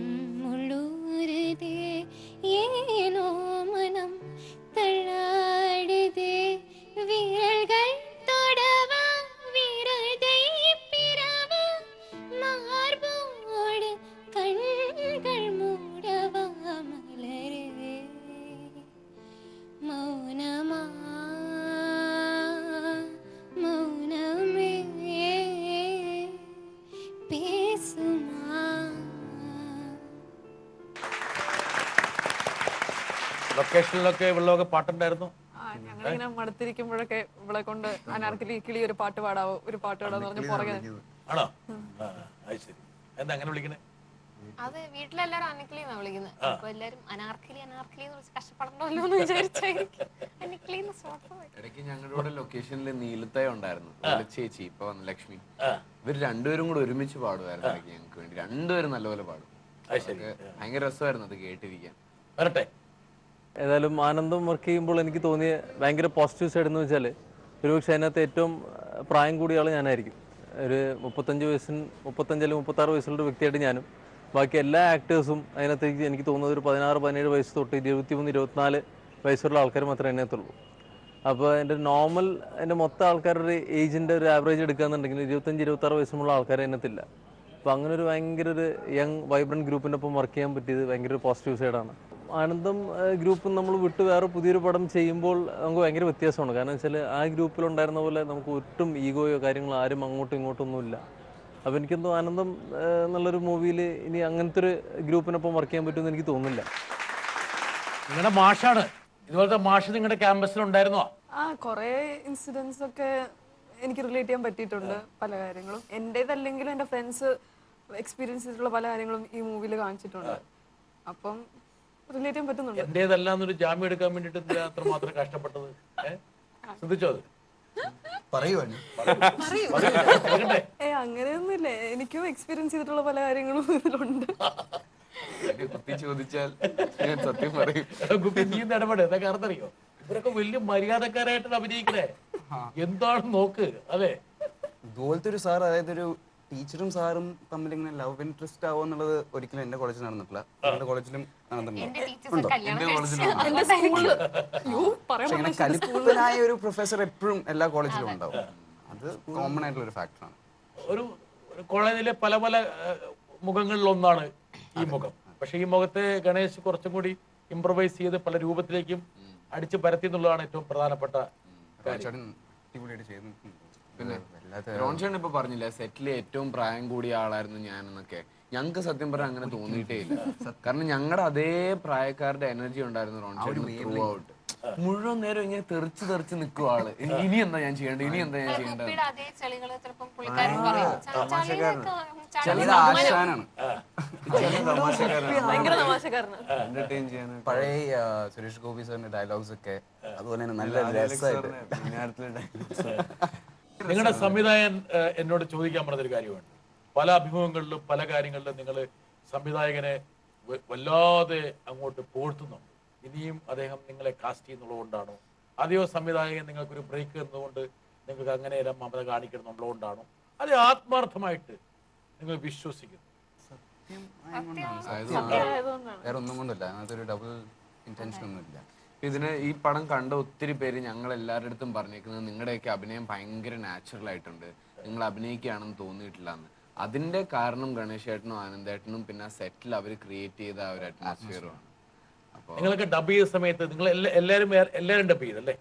ഉള്ളൂരുതേ ഏനോ മനം തള്ളാടുതേ വിരൽകൾ തൊടവ വിരതൈ പിറവ മാർബോട് കൺകൾ മൂടവ മലരേ മൗനമാ മൗനമേ പേസുമാ. ലൊക്കേഷനിലൊക്കെ വെള്ളമൊക്കെ പാട്ടുണ്ടായിരുന്നു. ഞങ്ങളിങ്ങനെ മടുത്തിരിക്കുമ്പോഴൊക്കെ ഇവിടെ കൊണ്ട് അനാർക്കലി കിളി ഒരു പാട്ട് പാടാവോ, ഒരു പാട്ട് പാടാന്ന് പറഞ്ഞ് പുറകെ. ആണോ? ശരി. എന്താ അങ്ങനെ വിളിക്കണേ? അത് വീട്ടിലെല്ലാരും അനക്കിളി എന്നാ വിളിക്കുന്നത്. അപ്പൊ എല്ലാരും അനാർക്കലി അനാർക്കലി എന്ന് വിളിച്ച് കഷ്ടപ്പെടണ്ടല്ലോ എന്ന് വിചാരിച്ചായിരിക്കും അനക്കിളി. ഇടയ്ക്ക് ഞങ്ങളുടെ ലൊക്കേഷനിൽ നീലത്തയ ഉണ്ടായിരുന്നു, ചേച്ചി ഇപ്പൊ വന്ന ലക്ഷ്മി. ഇവർ രണ്ടുപേരും കൂടെ ഒരുമിച്ച് പാടുമായിരുന്നു ഞങ്ങൾക്ക് വേണ്ടി. രണ്ടുപേരും നല്ലപോലെ പാടും. ഭയങ്കര രസമായിരുന്നു അത് കേട്ടിരിക്കാൻ. വരട്ടെ. ഏതായാലും ആനന്ദം വർക്ക് ചെയ്യുമ്പോൾ എനിക്ക് തോന്നിയ ഭയങ്കര പോസിറ്റീവ് സൈഡ് എന്ന് വെച്ചാൽ ഒരുപക്ഷെ അതിനകത്ത് ഏറ്റവും പ്രായം കൂടിയ ആൾ ഞാനായിരിക്കും. ഒരു 35 അല്ലെങ്കിൽ 36 വയസ്സുള്ള വ്യക്തിയായിട്ട് ഞാനും ബാക്കി എല്ലാ ആക്ടേഴ്സും അതിനകത്തേക്ക് എനിക്ക് തോന്നുന്നത് ഒരു 16-17 വയസ്സ് തൊട്ട് 23-24 വയസ്സുള്ള ആൾക്കാർ മാത്രമേ അതിനകത്തുള്ളൂ. അപ്പോൾ എൻ്റെ മൊത്തം ആൾക്കാരുടെ ഏജിൻ്റെ ഒരു ആവറേജ് എടുക്കുകയെന്നുണ്ടെങ്കിൽ 25-26 വയസ്സുമുള്ള ആൾക്കാർ അതിനകത്തില്ല. അപ്പോൾ അങ്ങനെ ഒരു ഭയങ്കര ഒരു യങ് വൈബ്രൻറ്റ് ഗ്രൂപ്പിൻ്റെ ഒപ്പം വർക്ക് ചെയ്യാൻ പറ്റിയത് ഭയങ്കര ഒരു പോസിറ്റീവ് സൈഡാണ്. ആനന്ദം ഗ്രൂപ്പും നമ്മൾ വിട്ട് വേറെ പുതിയൊരു പടം ചെയ്യുമ്പോൾ നമുക്ക് ഭയങ്കര വ്യത്യാസമാണ്. കാരണം വെച്ചാൽ ആ ഗ്രൂപ്പിലുണ്ടായിരുന്ന പോലെ നമുക്ക് ഒട്ടും ഈഗോയോ കാര്യങ്ങളോ ആരും അങ്ങോട്ടും ഇങ്ങോട്ടൊന്നുമില്ല. അപ്പോൾ എനിക്കെന്തോ ആനന്ദം എന്നുള്ളൊരു മൂവിയിൽ ഇനി അങ്ങനത്തെ ഒരു ഗ്രൂപ്പിനൊപ്പം വർക്ക് ചെയ്യാൻ പറ്റുമെന്ന് എനിക്ക് തോന്നുന്നില്ല. നിങ്ങളുടെ മാഷാണ്, ഇതുപോലത്തെ മാഷ് നിങ്ങളുടെ ക്യാമ്പസിലുണ്ടായിരുന്നോ? കുറേ ഇൻസിഡൻസ് ഒക്കെ എനിക്ക് റിലേറ്റ് ചെയ്യാൻ പറ്റിയിട്ടുണ്ട്. പല കാര്യങ്ങളും എൻ്റേതല്ലെങ്കിലും എൻ്റെ ഫ്രണ്ട്സ് എക്സ്പീരിയൻസ് ചെയ്തിട്ടുള്ള പല കാര്യങ്ങളും ഈ മൂവിയിൽ കാണിച്ചിട്ടുണ്ട്. അപ്പം റിലേറ്റ് ചെയ്യാൻ പറ്റുന്നുണ്ട്. എന്റേതല്ല എന്നൊരു ജാമ്യം എടുക്കാൻ വേണ്ടിട്ട് അത്രമാത്രം കഷ്ടപ്പെട്ടത് ശ്രദ്ധിച്ചോ? അത് അങ്ങനെയൊന്നുമില്ല, എനിക്കും എക്സ്പീരിയൻസ് ചെയ്തിട്ടുള്ള പല കാര്യങ്ങളും ഇതിലുണ്ട്. ചോദിച്ചാൽ സത്യം പറയും. ഇടപെടും എന്നൊക്കെ അർത്ഥറിയോ? ഇവരൊക്കെ വലിയ മര്യാദക്കാരായിട്ടാണ് അഭിനയിക്കണേ. എന്താണ് നോക്ക്, അതെ. ഇതുപോലത്തെ ഒരു സാർ, അതായത് ഒരു ടീച്ചറും സാറും തമ്മിൽ ഇങ്ങനെ ലവ് ഇൻട്രസ്റ്റ് ആവുക എന്നുള്ളത് ഒരിക്കലും എന്റെ കോളേജിൽ നടന്നിട്ടില്ല. എന്റെ കോളേജിലും നടന്നിട്ടുണ്ടോ? കലിപ്പനായ ഒരു പ്രൊഫസർ എപ്പോഴും എല്ലാ കോളേജിലും ഉണ്ടാവും. അത് കോമൺ ആയിട്ടുള്ള ഒരു ഫാക്ടറാണ്. ഒരു കോളേജിലെ പല പല മുഖങ്ങളിലൊന്നാണ് ഈ മുഖം. പക്ഷെ ഈ മുഖത്തെ ഗണേശ് കുറച്ചും കൂടി ഇംപ്രവൈസ് ചെയ്ത് പല രൂപത്തിലേക്കും അടിച്ചു പരത്തി എന്നുള്ളതാണ് ഏറ്റവും പ്രധാനപ്പെട്ട കാര്യം. പിന്നെ റോൺചേട്ടൻ ഇപ്പൊ പറഞ്ഞില്ല സെറ്റിലെ ഏറ്റവും പ്രായം കൂടിയ ആളായിരുന്നു ഞാൻ എന്നൊക്കെ. ഞങ്ങൾക്ക് സത്യം പറഞ്ഞാൽ അങ്ങനെ തോന്നിയിട്ടേ ഇല്ല. കാരണം ഞങ്ങളുടെ അതേ പ്രായക്കാരുടെ എനർജി ഉണ്ടായിരുന്നു റോൺചേട്ടൻ ത്രൂ ഔട്ട്. മുഴുവൻ നേരം ഇങ്ങനെ തെറിച്ച് നിൽക്കും ആള്. ഇനി എന്താ ഞാൻ ചെയ്യേണ്ടത്, ഇനി എന്താ ഞാൻ ചെയ്യേണ്ടത്. പഴയ സുരേഷ് ഗോപി സാറിന്റെ ഡയലോഗ്സ് ഒക്കെ അതുപോലെ തന്നെ നല്ല രസമായിട്ട്. നിങ്ങളുടെ സംവിധായകൻ എന്നോട് ചോദിക്കാൻ പറഞ്ഞൊരു കാര്യമാണ്. പല അഭിമുഖങ്ങളിലും പല കാര്യങ്ങളിലും നിങ്ങൾ സംവിധായകനെ വല്ലാതെ അങ്ങോട്ട് പോഴ്ത്തുന്നുണ്ട്. ഇനിയും അദ്ദേഹം നിങ്ങളെ കാസ്റ്റ് ചെയ്യുന്നുള്ളത് കൊണ്ടാണോ, അതെയോ സംവിധായകൻ നിങ്ങൾക്കൊരു ബ്രേക്ക് എന്നതുകൊണ്ട് നിങ്ങൾക്ക് അങ്ങനെ മമത കാണിക്കണമെന്നുള്ളതുകൊണ്ടാണോ, അത് ആത്മാർത്ഥമായിട്ട് നിങ്ങൾ വിശ്വസിക്കുന്നു? വേറെ ഒന്നും കൊണ്ടല്ല, അതിനകത്തൊരു ഡബിൾ ഇന്റൻഷൻ ഒന്നുമില്ല. ഇതിന് ഈ പടം കണ്ട ഒത്തിരി പേര് ഞങ്ങൾ എല്ലാവരുടെ അടുത്തും പറഞ്ഞേക്കുന്നത് നിങ്ങളുടെയൊക്കെ അഭിനയം ഭയങ്കര നാച്ചുറൽ ആയിട്ടുണ്ട്, നിങ്ങൾ അഭിനയിക്കുകയാണെന്ന് തോന്നിയിട്ടില്ല എന്ന്. അതിന്റെ കാരണം ഗണേശേട്ടനും ആനന്ദേട്ടനും പിന്നെ സെറ്റിൽ അവർ ക്രിയേറ്റ് ചെയ്ത ആ ഒരു അറ്റ്മോസ്ഫിയറുമാണ്. നിങ്ങളൊക്കെ ഡബ് ചെയ്ത സമയത്ത് നിങ്ങൾ എല്ലാവരും ഡബ് ചെയ്തല്ലേ?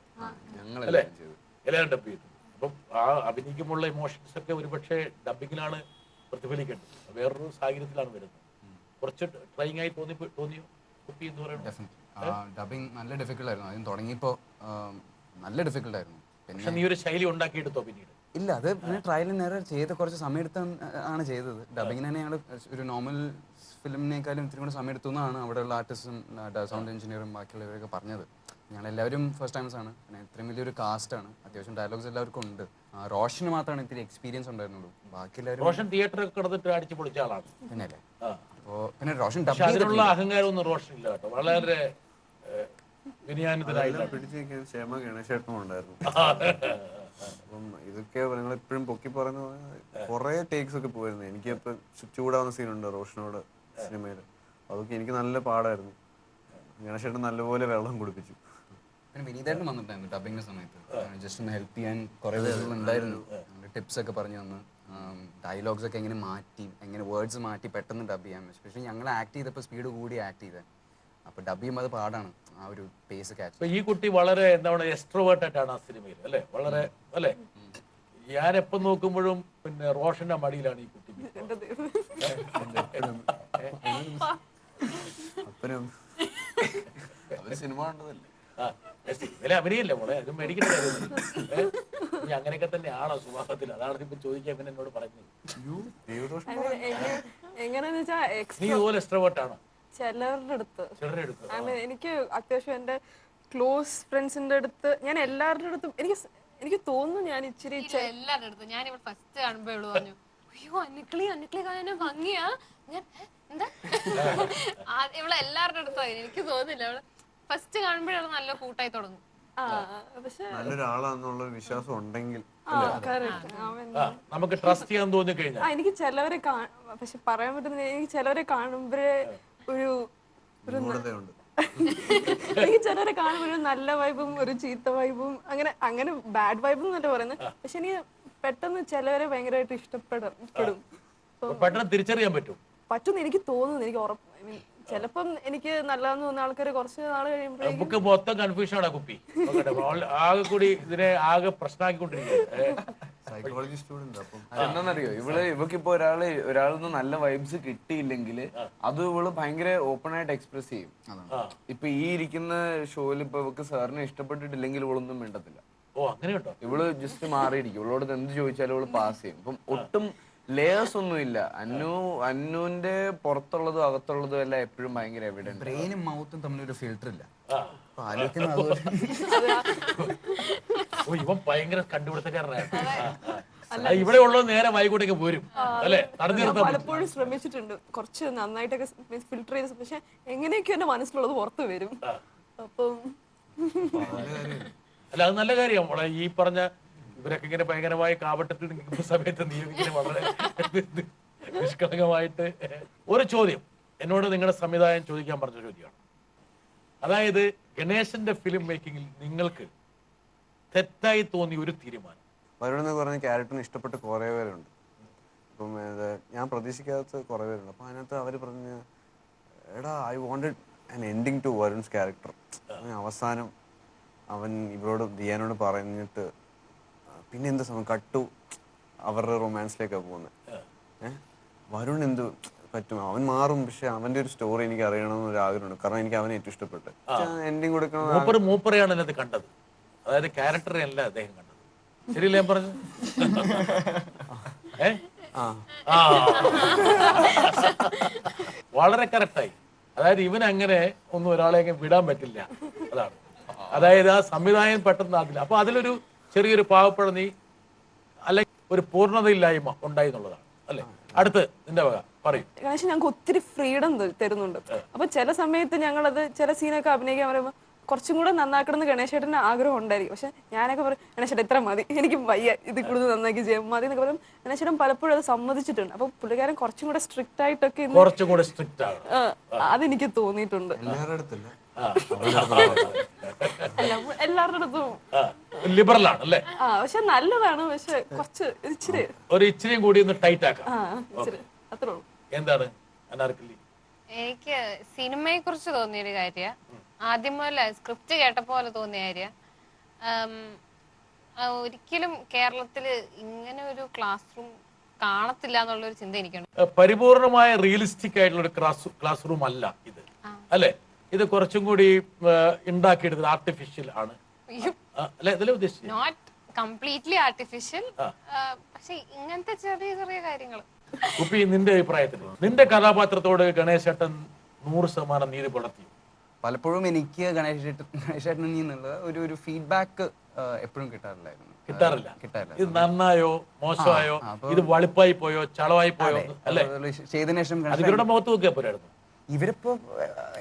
എല്ലാവരും ഡബ് ചെയ്തു. അപ്പം ആ അഭിനയിക്കുമ്പോഴുള്ള ഇമോഷൻസ് ഒക്കെ ഒരുപക്ഷെ ഡബിങ്ങിലാണ് പ്രതിഫലിക്കേണ്ടത്. വേറൊരു സാഹചര്യത്തിലാണ് വരുന്നത്. കുറച്ച് ട്രൈങ് ആയി തോന്നിയോ കുപ്പി എന്ന് പറയുന്നത്? ഡബിങ് നല്ല ഡിഫിക്കൽട്ട് ആയിരുന്നു. ആദ്യം തുടങ്ങിയപ്പോൾ നല്ല ഡിഫിക്കൽട്ട് ആയിരുന്നു. പിന്നെ നീ ഒരു ശൈലി ഉണ്ടാക്കിയെടുത്തോ പിന്നീട്? ഇല്ല, അത് പിന്നെ ട്രയൽ നേരെ ചെയ്ത് കുറച്ച് സമയം എടുത്ത് ആണ് ചെയ്തത്. ഡബിങ്ങിന് തന്നെ ഞങ്ങൾ ഒരു നോർമൽ ഫിലിമിനേക്കാളും ഇത്തിരി കൂടെ സമയം എടുത്തു എന്നാണ് അവിടെയുള്ള ആർട്ടിസ്റ്റും സൗണ്ട് എഞ്ചിനീയറും ബാക്കിയുള്ളവരൊക്കെ പറഞ്ഞത്. ഞങ്ങളെല്ലാവരും ഫസ്റ്റ് ടൈംസ് ആണ്. പിന്നെ ഇത്രയും വലിയൊരു കാസ്റ്റാണ്, അത്യാവശ്യം ഡയലോഗ്സ് എല്ലാവർക്കും ഉണ്ട്. റോഷന് മാത്രമാണ് ഇത്തിരി എക്സ്പീരിയൻസ് ഉണ്ടായിരുന്നുള്ളൂ. ബാക്കി എല്ലാവരും റോഷൻ തിയേറ്ററിൽ കിടന്നിട്ട് അടിച്ചു പൊളിച്ച ആളാണ്. പിന്നല്ലേ. അപ്പോൾ പിന്നെ റോഷൻ അതിനുള്ള അഹങ്കാരമൊന്നും റോഷൻ ഇല്ല കേട്ടോ. വളരെ പിടിച്ചിരിക്കാൻ ക്ഷമ ഗണേശേട്ടനും ഉണ്ടായിരുന്നു. അപ്പം ഇതൊക്കെ നിങ്ങൾ എപ്പോഴും പൊക്കി പറയുന്ന കുറെ ടേക്സ് ഒക്കെ പോയിരുന്നു. എനിക്ക് ഇപ്പൊ ചൂടാവുന്ന സീനുണ്ട് റോഷനോട് സിനിമയിൽ. അതൊക്കെ എനിക്ക് നല്ല പാടായിരുന്നു. ഗണേശേട്ടൻ നല്ലപോലെ വെള്ളം കുടിപ്പിച്ചു. പിന്നെ വിനീതേട്ടൻ വന്നിട്ടുണ്ടായിരുന്നു ഡബിങ്ങിന്റെ സമയത്ത്. ജസ്റ്റ് ഒന്ന് ഹെൽപ്പ് ചെയ്യാൻ കുറെ പേരുകൾ ഉണ്ടായിരുന്നു. ടിപ്സ് ഒക്കെ പറഞ്ഞു തന്നു. ഡയലോഗ്സ് ഒക്കെ എങ്ങനെ മാറ്റി, എങ്ങനെ വേർഡ്സ് മാറ്റി പെട്ടെന്ന് ഡബ് ചെയ്യാൻ. പക്ഷേ ഞങ്ങൾ ആക്ട് ചെയ്തപ്പോൾ സ്പീഡ് കൂടി ആക്ട് ചെയ്തത്. അപ്പൊ ഡബ് ചെയ്യുമ്പോൾ അത് പാടാണ്, ആ ഒരു പേസ് ക്യാച്ച്. ഈ കുട്ടി വളരെ എന്താണ് എക്സ്ട്രോവേർട്ടഡ് ആണ് ആ സിനിമയിൽ അല്ലേ? വളരെ അല്ലേ? ഞാൻ എപ്പം നോക്കുമ്പോഴും പിന്നെ റോഷന്റെ മടിയിലാണ് ഈ കുട്ടി. സിനിമ കണ്ടതല്ലേ? വില അഭിനയല്ലേ മോളെ, അത് മേടിക്കുന്ന കാര്യം. നീ അങ്ങനെയൊക്കെ തന്നെ ആണോ സ്വഭാവത്തിൽ? അതാണ് ഇപ്പൊ ചോദിക്കാൻ പിന്നെ എന്നോട് പറഞ്ഞത്. എങ്ങനെയാന്ന് വെച്ചാൽ നീ ഇതുപോലെ എക്സ്ട്രോവേർട്ട് ആണോ? ചിലരുടെ അടുത്ത്. എനിക്ക് അത്യാവശ്യം എന്റെ ക്ലോസ് ഫ്രണ്ട്സിന്റെ അടുത്ത്, ഞാൻ എല്ലാവരുടെ അടുത്തും എനിക്ക് തോന്നുന്നു ഞാൻ ഇച്ചിരി എല്ലാവരുടെ അടുത്തും. ഞാൻ ഇവിടെ ഫസ്റ്റ് കാണുമ്പോ ഇവിടെ പറഞ്ഞു, അയ്യോ അന്നിക്കളി കാണാൻ ഭംഗിയാ. ഞാൻ എന്താ ഇവിടെ എല്ലാവരുടെ അടുത്തും എനിക്ക് തോന്നുന്നില്ല. ഇവിടെ ഫസ്റ്റ് കാണുമ്പോഴാണ് നല്ല കൂട്ടായി തുടങ്ങും. നല്ലൊരാളാന്നുള്ള വിശ്വാസം ഉണ്ടെങ്കിൽ നമുക്ക് ട്രസ്റ്റ് ചെയ്യാൻ തോന്നി കഴിഞ്ഞാൽ. എനിക്ക് ചിലവരെ പക്ഷെ പറയാൻ പറ്റുന്ന, എനിക്ക് ചിലവരെ കാണുമ്പോഴേ ഒരു എനിക്ക് ചിലരെ കാണുമ്പോൾ ഒരു നല്ല വൈബും ഒരു ചീത്ത വൈബും, അങ്ങനെ ബാഡ് വൈബും എന്നല്ല പറയുന്നത്. പക്ഷെ എനിക്ക് പെട്ടെന്ന് ചിലവരെ ഭയങ്കരമായിട്ട് ഇഷ്ടപ്പെടും. പെട്ടെന്ന് തിരിച്ചറിയാൻ പറ്റും പറ്റുമെന്ന് എനിക്ക് തോന്നുന്നു. എനിക്ക് ചിലപ്പം എനിക്ക് നല്ലതെന്ന് തോന്നുന്ന ആൾക്കാർ കുറച്ച് നാൾ കഴിയുമ്പോഴേക്കും നമുക്ക് മൊത്തം കൺഫ്യൂഷൻ ആണ് കുപ്പി. നോക്കട്ടെ, ആകെ കൂടി ഇതിനെ ആകെ പ്രശ്നമാക്കിക്കൊണ്ടിരിക്കുകയാണ്. സൈക്കോളജി സ്റ്റുഡന്റ് അപ്പം എന്താണെന്നറിയോ, ഇവക്കിപ്പോ ഒരാളിൽ നിന്ന് നല്ല വൈബ്സ് കിട്ടിയില്ലെങ്കിൽ അത് ഇവള് ഭയങ്കര ഓപ്പൺ ആയിട്ട് എക്സ്പ്രസ് ചെയ്യും. ഇപ്പൊ ഈ ഇരിക്കുന്ന ഷോയിൽ ഇപ്പൊ ഇവക്ക് സാറിനെ ഇഷ്ടപ്പെട്ടിട്ടില്ലെങ്കിൽ ഇവളൊന്നും മിണ്ടത്തില്ല. ഓ, അങ്ങനെയുണ്ടോ? ഇവള് ജസ്റ്റ് മാറിയിരിക്കും. ഇവളോട് എന്ത് ചോദിച്ചാലും ഇവള് പാസ് ചെയ്യും. ഇപ്പം ഒട്ടും ലേയേഴ്സ് ഒന്നും ഇല്ല. അന്നുവിന്റെ പുറത്തുള്ളതും അകത്തുള്ളതും എല്ലാം എപ്പോഴും ഭയങ്കര എവിഡന്റ്. ബ്രെയിനും മൗത്തും തമ്മിലൊരു ഫിൽറ്റർ ഇല്ല. ഓ, ഇവൻ ഭയങ്കര കണ്ടുപിടുത്തക്കാരനാണ്. ഇവിടെ ഉള്ളത് നേരെ വൈകൂട്ടേക്ക് പോരും അല്ലെ? പലപ്പോഴും ശ്രമിച്ചിട്ടുണ്ട് കുറച്ച് നന്നായിട്ടൊക്കെ ഫിൽറ്റർ ചെയ്ത്, പക്ഷെ എങ്ങനെയൊക്കെ എന്റെ മനസ്സിലുള്ളത് പുറത്ത് വരും. അപ്പം അല്ല, അത് നല്ല കാര്യം. നമ്മളെ ഈ പറഞ്ഞ ഇവരൊക്കെ ഇങ്ങനെ ഭയങ്കരമായി കാവട്ടത്തിൽ നിൽക്കുന്ന സമയത്ത് നീ ഇങ്ങനെ വളരെ നിഷ്കളങ്കമായിട്ട്. ഒരു ചോദ്യം എന്നോട് നിങ്ങളുടെ സംവിധായകൻ ചോദിക്കാൻ പറഞ്ഞ ചോദ്യമാണ്. അതായത് ഗണേശന്റെ ഫിലിം മേക്കിങ്ങിൽ നിങ്ങൾക്ക് തെറ്റായി തോന്നിയ ഒരു തീരുമാനം. വരുൺ എന്ന് പറഞ്ഞ ക്യാരക്ടറിന് ഇഷ്ടപ്പെട്ട കുറേ പേരുണ്ട്. ഇപ്പം ഞാൻ പ്രതീക്ഷിക്കാത്ത കുറേ പേരുണ്ട്. അപ്പം അതിനകത്ത് അവർ പറഞ്ഞ എടാ I wanted an ending to Varun's character. അവസാനം അവൻ ഇവരോട് ദിയാനോട് പറഞ്ഞിട്ട് പിന്നെ എന്ത് സമയം കട്ടു അവരുടെ റൊമാൻസിലേക്കാണ് പോകുന്നത്. വരുൺ എന്ത് പറ്റും, അവൻ മാറും, പക്ഷെ അവന്റെ ഒരു സ്റ്റോറി എനിക്ക് അറിയണമെന്നൊരു ആഗ്രഹമുണ്ട്. കാരണം എനിക്ക് അവനെ ഏറ്റവും ഇഷ്ടപ്പെട്ടു. എൻഡിങ് കൊടുക്കണം. മൂപ്പറയാണ് അതിനകത്ത് കണ്ടത്, അതായത് ക്യാരക്ടറെ അല്ല അദ്ദേഹം കണ്ടത്. ശരിയല്ലേ ഞാൻ പറഞ്ഞു? വളരെ കറക്റ്റായി. അതായത് ഇവൻ അങ്ങനെ ഒന്നും ഒരാളെ വിടാൻ പറ്റില്ല. അതാണ്, അതായത് ആ സംവിധായകൻ പെട്ടെന്ന് അതില്ല. അപ്പൊ അതിലൊരു ചെറിയൊരു പാവപ്പഴ നീ അല്ലെങ്കിൽ ഒരു പൂർണ്ണതയില്ലായ്മ ഉണ്ടായി എന്നുള്ളതാണ് അല്ലെ? അടുത്ത് നിന്റെ വക പറയും. ഗണേശൻ ഞങ്ങൾക്ക് ഒത്തിരി ഫ്രീഡം തരുന്നുണ്ട്. അപ്പൊ ചില സമയത്ത് ഞങ്ങളത് ചില സീനൊക്കെ അഭിനയിക്കാൻ പറയുമ്പോൾ കുറച്ചും കൂടെ നന്നാക്കണം എന്ന് ഗണേശേട്ടന് ആഗ്രഹം ഉണ്ടായിരിക്കും. പക്ഷെ ഞാനൊക്കെ പറയും ഗണേശേട്ടൻ ഇത്ര മതി, എനിക്ക് വയ്യ, ഇത് കൂടുതൽ നന്നാക്കി ചെയ്യാൻ മതി എന്നൊക്കെ പറയും. ഗണേശേട്ടൻ പലപ്പോഴും അത് സമ്മതിച്ചിട്ടുണ്ട്. അപ്പൊ പുള്ളിക്കാരൻ കുറച്ചും കൂടെ സ്ട്രിക്റ്റ് ആയിട്ടൊക്കെ അതെനിക്ക് തോന്നിയിട്ടുണ്ട്. എല്ലാവരുടെ അടുത്തും ലിബറൽ ആണ് അല്ലേ? പക്ഷെ നല്ലതാണ്. പക്ഷെ കുറച്ച് ഇച്ചിരിയും കൂടി ഒന്ന് ടൈറ്റ് ആക്കാം. അത്രേ ഉള്ളൂ. എന്താണ് അനാർക്കലി? എനിക്ക് സിനിമയെ കുറിച്ച് തോന്നിയൊരു കാര്യ, ആദ്യം പോലെ സ്ക്രിപ്റ്റ് കേട്ടപ്പോ പോലെ തോന്നിയ കാര്യ, ഒരിക്കലും കേരളത്തില് ഇങ്ങനെ ഒരു ക്ലാസ് റൂം കാണത്തില്ല എന്നുള്ളൊരു ചിന്ത എനിക്കുണ്ട്. പരിപൂർണമായ റിയലിസ്റ്റിക് ആയിട്ടുള്ള ഒരു ക്ലാസ് റൂം അല്ല ഇത് അല്ലെ? ഇത് കുറച്ചും കൂടി ഉണ്ടാക്കിയെടുത്തത് ആർട്ടിഫിഷ്യൽ ആണ് അല്ലെ? ഇതിലെ ഉദ്ദേശിച്ചത് നോട്ട് കംപ്ലീറ്റ്ലി ആർട്ടിഫിഷ്യൽ, പക്ഷെ ഇങ്ങനത്തെ ചെറിയ ചെറിയ കാര്യങ്ങൾ. കുപ്പി, നിന്റെ അഭിപ്രായത്തിൽ നിന്റെ കഥാപാത്രത്തോട് ഗണേശേട്ടൻ 100% നീതി പുലർത്തി? പലപ്പോഴും എനിക്ക് ഗണേശേട്ടനിൽ നിന്നുള്ള ഒരു ഫീഡ്ബാക്ക് എപ്പോഴും കിട്ടാറില്ലായിരുന്നു. കിട്ടാറില്ല. ഇത് നന്നായോ മോശമായോ, ഇത് വളിപ്പായി പോയോ ചളവായി പോയോ അല്ലെ? ചെയ്തതിനു ശേഷം ഇവരുടെ മുഖത്ത് നോക്കിയാ പോരായിരുന്നു. ഇവരിപ്പോ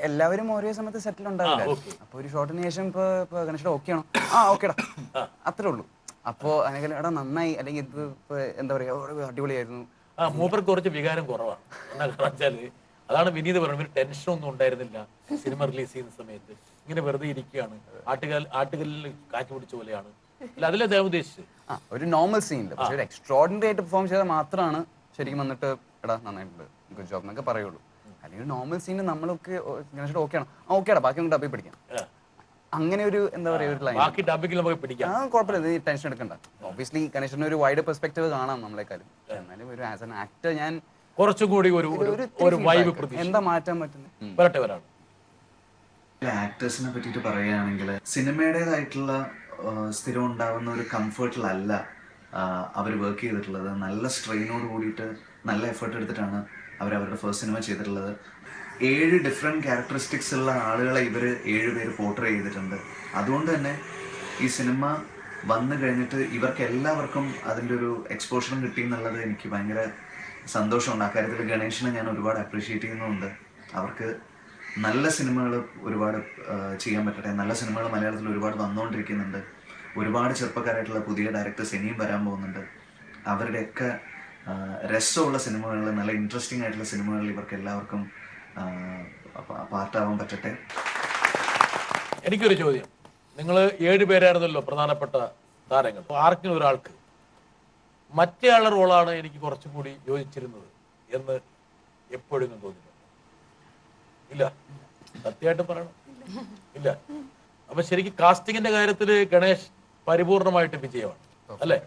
എല്ലാവരും ഒരേ സമയത്ത് സെറ്റിൽ ഉണ്ടാവില്ല. അപ്പൊ ഒരു ഷോട്ടിന് ശേഷം ഇപ്പൊ ഗണേശേട്ടൻ ഓക്കെ ആണോ? ഓക്കേടാ, അത്രേ ഉള്ളൂ. അപ്പോ അല്ലെങ്കിൽ എടാ നന്നായി, അല്ലെങ്കിൽ ഇത് എന്താ പറയാ അടിപൊളിയായിരുന്നു. മൂപ്പർക്ക് കുറച്ച് വികാരം കുറവാണ്. വെച്ചാല് അതാണ് വിനീത് പറയുന്നത്, ടെൻഷൻ ഒന്നും ഉണ്ടായിരുന്നില്ല സിനിമ റിലീസ് ചെയ്യുന്ന സമയത്ത്. ഇങ്ങനെ വെറുതെ ഇരിക്കുകയാണ്, ആട്ടുകല്ലിൽ കാറ്റ് പിടിച്ച പോലെയാണ്. അല്ല, അതിലെ ദൈവം ഉദ്ദേശിച്ചത് ഒരു നോർമൽ സീനിൽ പക്ഷെ ഒരു എക്സ്ട്രോർഡിനറി ആയിട്ട് പെർഫോം ചെയ്താൽ മാത്രമാണ് ശരിക്കും വന്നിട്ട് എടാ നന്നായിട്ടുണ്ട്, ഗുഡ് ജോബ് എന്നൊക്കെ പറയുള്ളൂ. അല്ലെങ്കിൽ നോർമൽ സീനിൽ നമ്മളൊക്കെ ഗണേശേട്ടൻ ഓക്കെ ആണോ? ഓക്കേടാ, ബാക്കി നമുക്ക് ഡബിൽ പിടിക്കാം. അങ്ങനെ ഒരു എന്താ പറയാ ഒരു ലൈൻ കുഴപ്പമില്ല, ടെൻഷൻ എടുക്കണ്ട. ഒബ്വിയസ്ലി ഗണേശന് ഒരു വൈഡ് പെർസ്പെക്റ്റീവ് കാണാം നമ്മളെക്കാളും. എന്നാലും ഒരു ആസ് ആൻ ആക്ടർ ഞാൻ കുറച്ചും കൂടി ഒരു വൈബ് എന്താ മാറ്റാൻ പറ്റുന്നത്? ആക്ടേഴ്സിനെ പറ്റിയിട്ട് പറയുകയാണെങ്കിൽ സിനിമയുടേതായിട്ടുള്ള സ്ഥിരം ഉണ്ടാവുന്ന ഒരു കംഫർട്ടിലല്ല അവർ വർക്ക് ചെയ്തിട്ടുള്ളത്. നല്ല സ്ട്രെയിനോട് കൂടിയിട്ട് നല്ല എഫേർട്ട് എടുത്തിട്ടാണ് അവരുടെ ഫസ്റ്റ് സിനിമ ചെയ്തിട്ടുള്ളത്. 7 ഡിഫറെൻറ്റ് ക്യാരക്ടറിസ്റ്റിക്സ് ഉള്ള ആളുകളെ ഇവർ 7 പേര് പോർട്രേ ചെയ്തിട്ടുണ്ട്. അതുകൊണ്ട് തന്നെ ഈ സിനിമ വന്നു കഴിഞ്ഞിട്ട് ഇവർക്ക് എല്ലാവർക്കും അതിൻ്റെ ഒരു എക്സ്പോഷറും കിട്ടി എന്നുള്ളത് എനിക്ക് ഭയങ്കര സന്തോഷമുണ്ട്. അക്കാര്യത്തിൽ ഗണേശനെ ഞാൻ ഒരുപാട് അപ്രീഷിയേറ്റ് ചെയ്യുന്നുണ്ട്. അവർക്ക് നല്ല സിനിമകൾ ഒരുപാട് ചെയ്യാൻ പറ്റട്ടെ. നല്ല സിനിമകൾ മലയാളത്തിൽ ഒരുപാട് വന്നുകൊണ്ടിരിക്കുന്നുണ്ട്. ഒരുപാട് ചെറുപ്പക്കാരായിട്ടുള്ള പുതിയ ഡയറക്ടേഴ്സ് ഇനിയും വരാൻ പോകുന്നുണ്ട്. അവരുടെയൊക്കെ രസമുള്ള സിനിമകളിൽ, നല്ല ഇൻട്രസ്റ്റിംഗ് ആയിട്ടുള്ള സിനിമകളിൽ ഇവർക്ക് എല്ലാവർക്കും പാർട്ടാവാൻ പറ്റട്ടെ. എനിക്കൊരു ചോദ്യം, നിങ്ങൾ 7 പേരായിരുന്നല്ലോ പ്രധാനപ്പെട്ട താരങ്ങൾ. ആർക്കും ഒരാൾക്ക് മറ്റേ ആളുടെ റോളാണ് എനിക്ക് കുറച്ചും കൂടി യോജിച്ചിരുന്നത് എന്ന് എപ്പോഴും തോന്നിയിട്ടുണ്ട്? ഇല്ല, സത്യമായിട്ട് പറയണം, ഇല്ല. അപ്പൊ ശരിക്കും കാസ്റ്റിങ്ങിന്റെ കാര്യത്തിൽ ഗണേഷ് പരിപൂർണമായിട്ട് വിജയമാണ് അല്ലെ?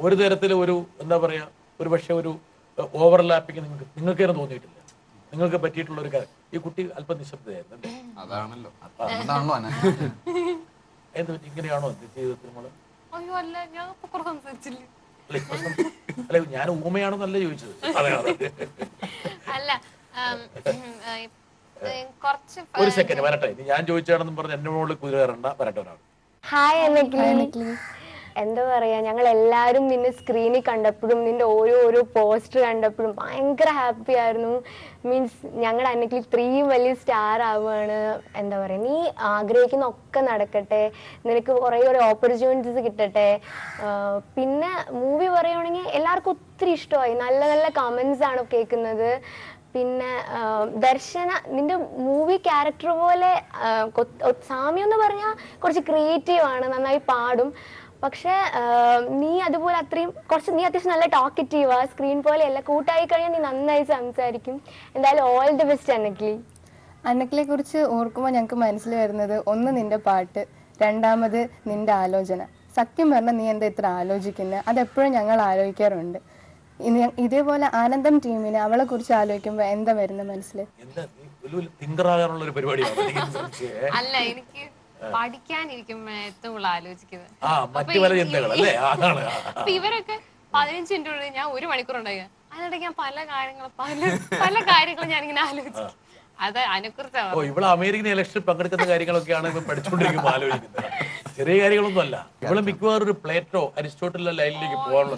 ഒരു തരത്തിൽ ഒരു എന്താ പറയാ, ഒരു പക്ഷെ ഒരു ഓവർലാപ്പിങ് നിങ്ങൾക്ക് തന്നെ തോന്നിയിട്ടില്ല? നിങ്ങൾക്ക് പറ്റിയിട്ടുള്ള ഒരു കാര്യം, ഈ കുട്ടി അല്പം നിശബ്ദയായിരുന്നു അല്ലേ? അതാണല്ലോ എന്ത് പറ്റി, ഇങ്ങനെയാണോ ജീവിതത്തിൽ നമ്മള്? അയ്യോ അല്ല, ഞാൻ ഇപ്പൊ കുറെ സംസാരിച്ചില്ലേ. അല്ലെ, ഞാൻ ഊമയാണെന്നല്ല ചോദിച്ചത്. അല്ല കുറച്ച് ഒരു സെക്കൻഡ് വരട്ടെ, ഇത് ഞാൻ ചോദിച്ചാണെന്നും പറഞ്ഞ് എന്റെ മുകളിൽ കുതിര കയറണ്ട, വരട്ടെ ഒരാൾ. ഹായ് അന്നക്കിളി. എന്താ പറയാ, ഞങ്ങൾ എല്ലാവരും നിന്നെ സ്ക്രീനിൽ കണ്ടപ്പോഴും നിന്റെ ഓരോ പോസ്റ്റർ കണ്ടപ്പോഴും ഭയങ്കര ഹാപ്പി ആയിരുന്നു. മീൻസ് ഞങ്ങളുടെ അന്നക്കിളി ഇത്രയും വലിയ സ്റ്റാർ ആവുകയാണ്. എന്താ പറയാ, നീ ആഗ്രഹിക്കുന്ന ഒക്കെ നടക്കട്ടെ, നിനക്ക് കുറേ ഓപ്പർച്യൂണിറ്റീസ് കിട്ടട്ടെ. പിന്നെ മൂവി പറയുകയാണെങ്കിൽ എല്ലാവർക്കും ഒത്തിരി ഇഷ്ടമായി, നല്ല നല്ല കമന്റ്സ് ആണ് കേൾക്കുന്നത്. പിന്നെ ദർശന നിന്റെ മൂവി ക്യാരക്ടർ പോലെ സാമ്യം എന്ന് പറഞ്ഞാൽ കുറച്ച് ക്രിയേറ്റീവ് ആണ്, നന്നായി പാടും. പക്ഷെ നീ അതുപോലെ നീ അത്യാവശ്യം നല്ല ടോക്കറ്റീവാ, സ്ക്രീൻ പോലെയല്ല. കൂട്ടായി കഴിഞ്ഞാൽ നീ നന്നായി സംസാരിക്കും. എന്തായാലും ഓൾ ദി ബെസ്റ്റ് അന്നക്കിളി. അന്നക്കിളിയെ കുറിച്ച് ഓർക്കുമ്പോൾ ഞങ്ങൾക്ക് മനസ്സിൽ വരുന്നത്, ഒന്ന് നിന്റെ പാട്ട്, രണ്ടാമത് നിന്റെ ആലോചന. സത്യം പറഞ്ഞാൽ നീ എന്താ ഇത്ര ആലോചിക്കുന്നത്? അതെപ്പോഴും ഞങ്ങൾ ആലോചിക്കാറുണ്ട്. ഇതേപോലെ ആനന്ദം ടീമിന് അവളെ കുറിച്ച് ആലോചിക്കുമ്പോൾ എന്താ വരുന്നത് മനസ്സിൽ? അല്ല, എനിക്ക് പഠിക്കാനിരിക്കുമ്പോ ഏറ്റവും കൂടുതൽ ആലോചിക്കുന്നത്. അപ്പൊ ഇവരൊക്കെ 15 മിനിറ്റ് ഞാൻ 1 മണിക്കൂർ ഉണ്ടായി. അതിനിടയ്ക്ക് ഞാൻ പല കാര്യങ്ങളും ഞാനിങ്ങനെ ആലോചിക്കും. അത് അതിനെക്കുറിച്ചാണ്. ഇവിടെ അമേരിക്കൻ ഇലക്ഷൻ പങ്കെടുക്കുന്ന കാര്യങ്ങളൊക്കെയാണ് ഇപ്പൊ പഠിച്ചുകൊണ്ടിരിക്കുമ്പോൾ ആലോചിക്കുന്നത്. ചെറിയ കാര്യങ്ങളൊന്നും അല്ല. ഇവിടെ മിക്കവാറും ഒരു പ്ലേറ്റോ അരിസ്റ്റോട്ടലിന്റെ ലൈനിലേക്ക് പോകാനുള്ള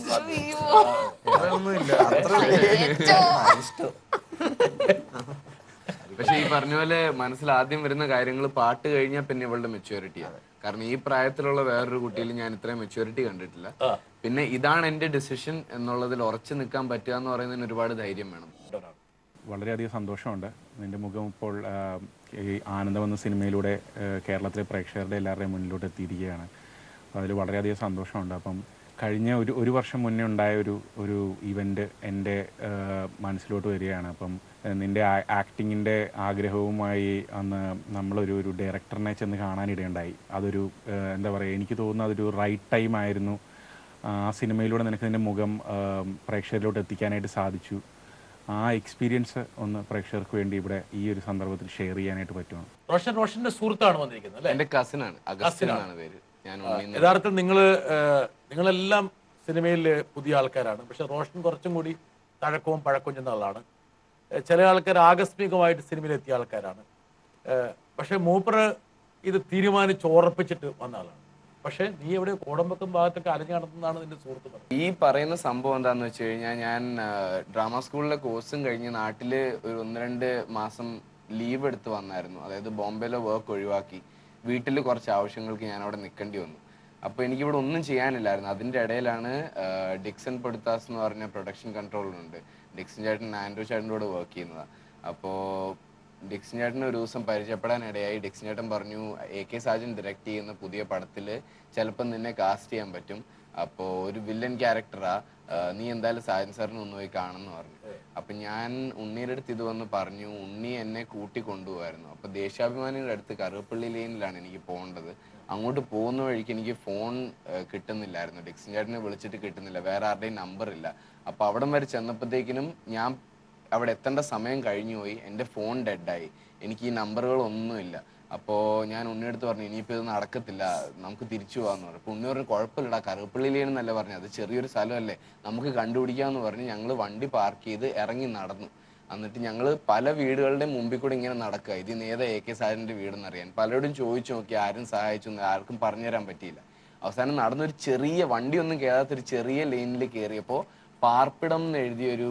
പക്ഷെ ഈ പറഞ്ഞ പോലെ മനസ്സിൽ ആദ്യം വരുന്ന കാര്യങ്ങൾ പാട്ട് കഴിഞ്ഞാൽ പിന്നെ ഇവളുടെ മെച്യൂരിറ്റിയാണ്. കാരണം ഈ പ്രായത്തിലുള്ള വേറൊരു കുട്ടിയിൽ ഞാൻ ഇത്രയും മെച്യൂരിറ്റി കണ്ടിട്ടില്ല. പിന്നെ ഇതാണ് എന്റെ ഡിസിഷൻ എന്നുള്ളതിൽ ഉറച്ചു നിൽക്കാൻ പറ്റുക എന്ന് പറയുന്നതിന് ഒരുപാട് ധൈര്യം വേണം. വളരെയധികം സന്തോഷമുണ്ട്. നിന്റെ മുഖം ഇപ്പോൾ ഈ ആനന്ദം എന്ന സിനിമയിലൂടെ കേരളത്തിലെ പ്രേക്ഷകരുടെ എല്ലാവരുടെയും മുന്നിലോട്ട് എത്തിയിരിക്കുകയാണ്. അപ്പോൾ അതിൽ വളരെയധികം സന്തോഷമുണ്ട്. അപ്പം കഴിഞ്ഞ ഒരു വർഷം മുന്നേ ഉണ്ടായ ഒരു ഇവൻ്റ് എൻ്റെ മനസ്സിലോട്ട് വരികയാണ്. അപ്പം നിൻ്റെ ആക്ടിങ്ങിൻ്റെ ആഗ്രഹവുമായി അന്ന് നമ്മളൊരു ഡയറക്ടറിനെ ചെന്ന് കാണാനിടയുണ്ടായി. അതൊരു എന്താ പറയുക, എനിക്ക് തോന്നുന്നു അതൊരു റൈറ്റ് ടൈം ആയിരുന്നു. ആ സിനിമയിലൂടെ നിനക്ക് നിൻ്റെ മുഖം പ്രേക്ഷകരിലോട്ട് എത്തിക്കാനായിട്ട് സാധിച്ചു. ആ എക്സ്പീരിയൻസ് ഒന്ന് പ്രേക്ഷകർക്ക് വേണ്ടി ഇവിടെ ഈ ഒരു സന്ദർഭത്തിൽ ഷെയർ ചെയ്യാനായിട്ട് പറ്റുമോ? റോഷന്റെ സുഹൃത്താണ് വന്നിരിക്കുന്നത് അല്ലേ? എൻ്റെ കസിനാണ്, അഗസ്റ്റിനാണ് പേര്. യഥാർത്ഥത്തിൽ നിങ്ങളെല്ലാം സിനിമയിൽ പുതിയ ആൾക്കാരാണ്. പക്ഷെ റോഷൻ കുറച്ചും കൂടി തഴക്കവും പഴക്കവും ചെന്ന ആളാണ്. ചില ആൾക്കാർ ആകസ്മികമായിട്ട് സിനിമയിൽ എത്തിയ ആൾക്കാരാണ്. പക്ഷെ മൂപ്പർ ഇത് തീരുമാനിച്ചുറപ്പിച്ചിട്ട് വന്ന ആളാണ്. പക്ഷെ നീ എവിടെ കോടമ്പക്കം ഭാഗത്തൊക്കെ അലഞ്ഞു നടത്തുന്നതാണ് നിന്റെ സുഹൃത്ത് പറഞ്ഞത്. ഈ പറയുന്ന സംഭവം എന്താന്ന് വെച്ച് കഴിഞ്ഞാൽ, ഞാൻ ഡ്രാമ സ്കൂളിലെ കോഴ്സും കഴിഞ്ഞ് നാട്ടില് ഒരു 1-2 മാസം ലീവ് എടുത്ത് വന്നായിരുന്നു. അതായത് ബോംബെയിലെ വർക്ക് ഒഴിവാക്കി വീട്ടിൽ കുറച്ച് ആവശ്യങ്ങൾക്ക് ഞാൻ അവിടെ നിൽക്കേണ്ടി വന്നു. അപ്പോൾ എനിക്കിവിടെ ഒന്നും ചെയ്യാനില്ലായിരുന്നു. അതിൻ്റെ ഇടയിലാണ് ഡിക്സൺ പൊടുത്താസ് എന്ന് പറഞ്ഞ പ്രൊഡക്ഷൻ കൺട്രോളുണ്ട്. ഡിക്സൺ ചേട്ടൻ ആൻഡ്രൂ ചേട്ടൻ്റെ കൂടെ വർക്ക് ചെയ്യുന്നതാണ്. അപ്പോൾ ഡിക്സൺ ചേട്ടനെ ഒരു ദിവസം പരിചയപ്പെടാനിടയായി. ഡിക്സൺ ചേട്ടൻ പറഞ്ഞു, AK സാജൻ ഡയറക്റ്റ് ചെയ്യുന്ന പുതിയ പടത്തിൽ ചിലപ്പോൾ നിന്നെ കാസ്റ്റ് ചെയ്യാൻ പറ്റും. അപ്പോൾ ഒരു വില്ലൻ ക്യാരക്ടറാ, നീ എന്തായാലും സാജൻ സാറിനെ ഒന്ന് പോയി കാണുമെന്ന് പറഞ്ഞു. അപ്പം ഞാൻ ഉണ്ണിയുടെ അടുത്ത് ഇത് വന്ന് പറഞ്ഞു. ഉണ്ണി എന്നെ കൂട്ടി കൊണ്ടുപോകായിരുന്നു. അപ്പോൾ ദേശാഭിമാനിയുടെ അടുത്ത് കറുവപ്പള്ളി ലൈനിലാണ് എനിക്ക് പോകേണ്ടത്. അങ്ങോട്ട് പോകുന്ന വഴിക്ക് എനിക്ക് ഫോൺ കിട്ടുന്നില്ലായിരുന്നു. ഡിക്സൺ ചേട്ടനെ വിളിച്ചിട്ട് കിട്ടുന്നില്ല, വേറെ ആരുടെയും നമ്പർ ഇല്ല. അപ്പോൾ അവിടം വരെ ചെന്നപ്പോഴത്തേക്കിനും ഞാൻ അവിടെ എത്തേണ്ട സമയം കഴിഞ്ഞു പോയി. എൻ്റെ ഫോൺ ഡെഡായി, എനിക്ക് ഈ നമ്പറുകളൊന്നുമില്ല. അപ്പോൾ ഞാൻ ഉണ്ണിയെടുത്ത് പറഞ്ഞു, ഇനിയിപ്പോൾ ഇത് നടക്കത്തില്ല, നമുക്ക് തിരിച്ചു പോകാമെന്ന് പറഞ്ഞു. അപ്പോൾ ഉണ്ണി പറഞ്ഞു, കുഴപ്പമില്ലടാ, കറുപ്പള്ളിയിലെന്നല്ല പറഞ്ഞു, അത് ചെറിയൊരു സ്ഥലമല്ലേ, നമുക്ക് കണ്ടുപിടിക്കാമെന്ന് പറഞ്ഞ് ഞങ്ങൾ വണ്ടി പാർക്ക് ചെയ്ത് ഇറങ്ങി നടന്നു. എന്നിട്ട് ഞങ്ങൾ പല വീടുകളുടെ മുമ്പിൽ കൂടെ ഇങ്ങനെ നടക്കുക, ഇതിന് ഏതാ AK സാറിൻ്റെ വീടെന്ന് അറിയാൻ. പലരോടും ചോദിച്ചു നോക്കി, ആരും സഹായിച്ചു, ആർക്കും പറഞ്ഞുതരാൻ പറ്റിയില്ല. അവസാനം നടന്നൊരു ചെറിയ വണ്ടി ഒന്നും കയറാത്തൊരു ചെറിയ ലൈനിൽ കയറിയപ്പോൾ പാർപ്പിടം എന്ന് എഴുതിയൊരു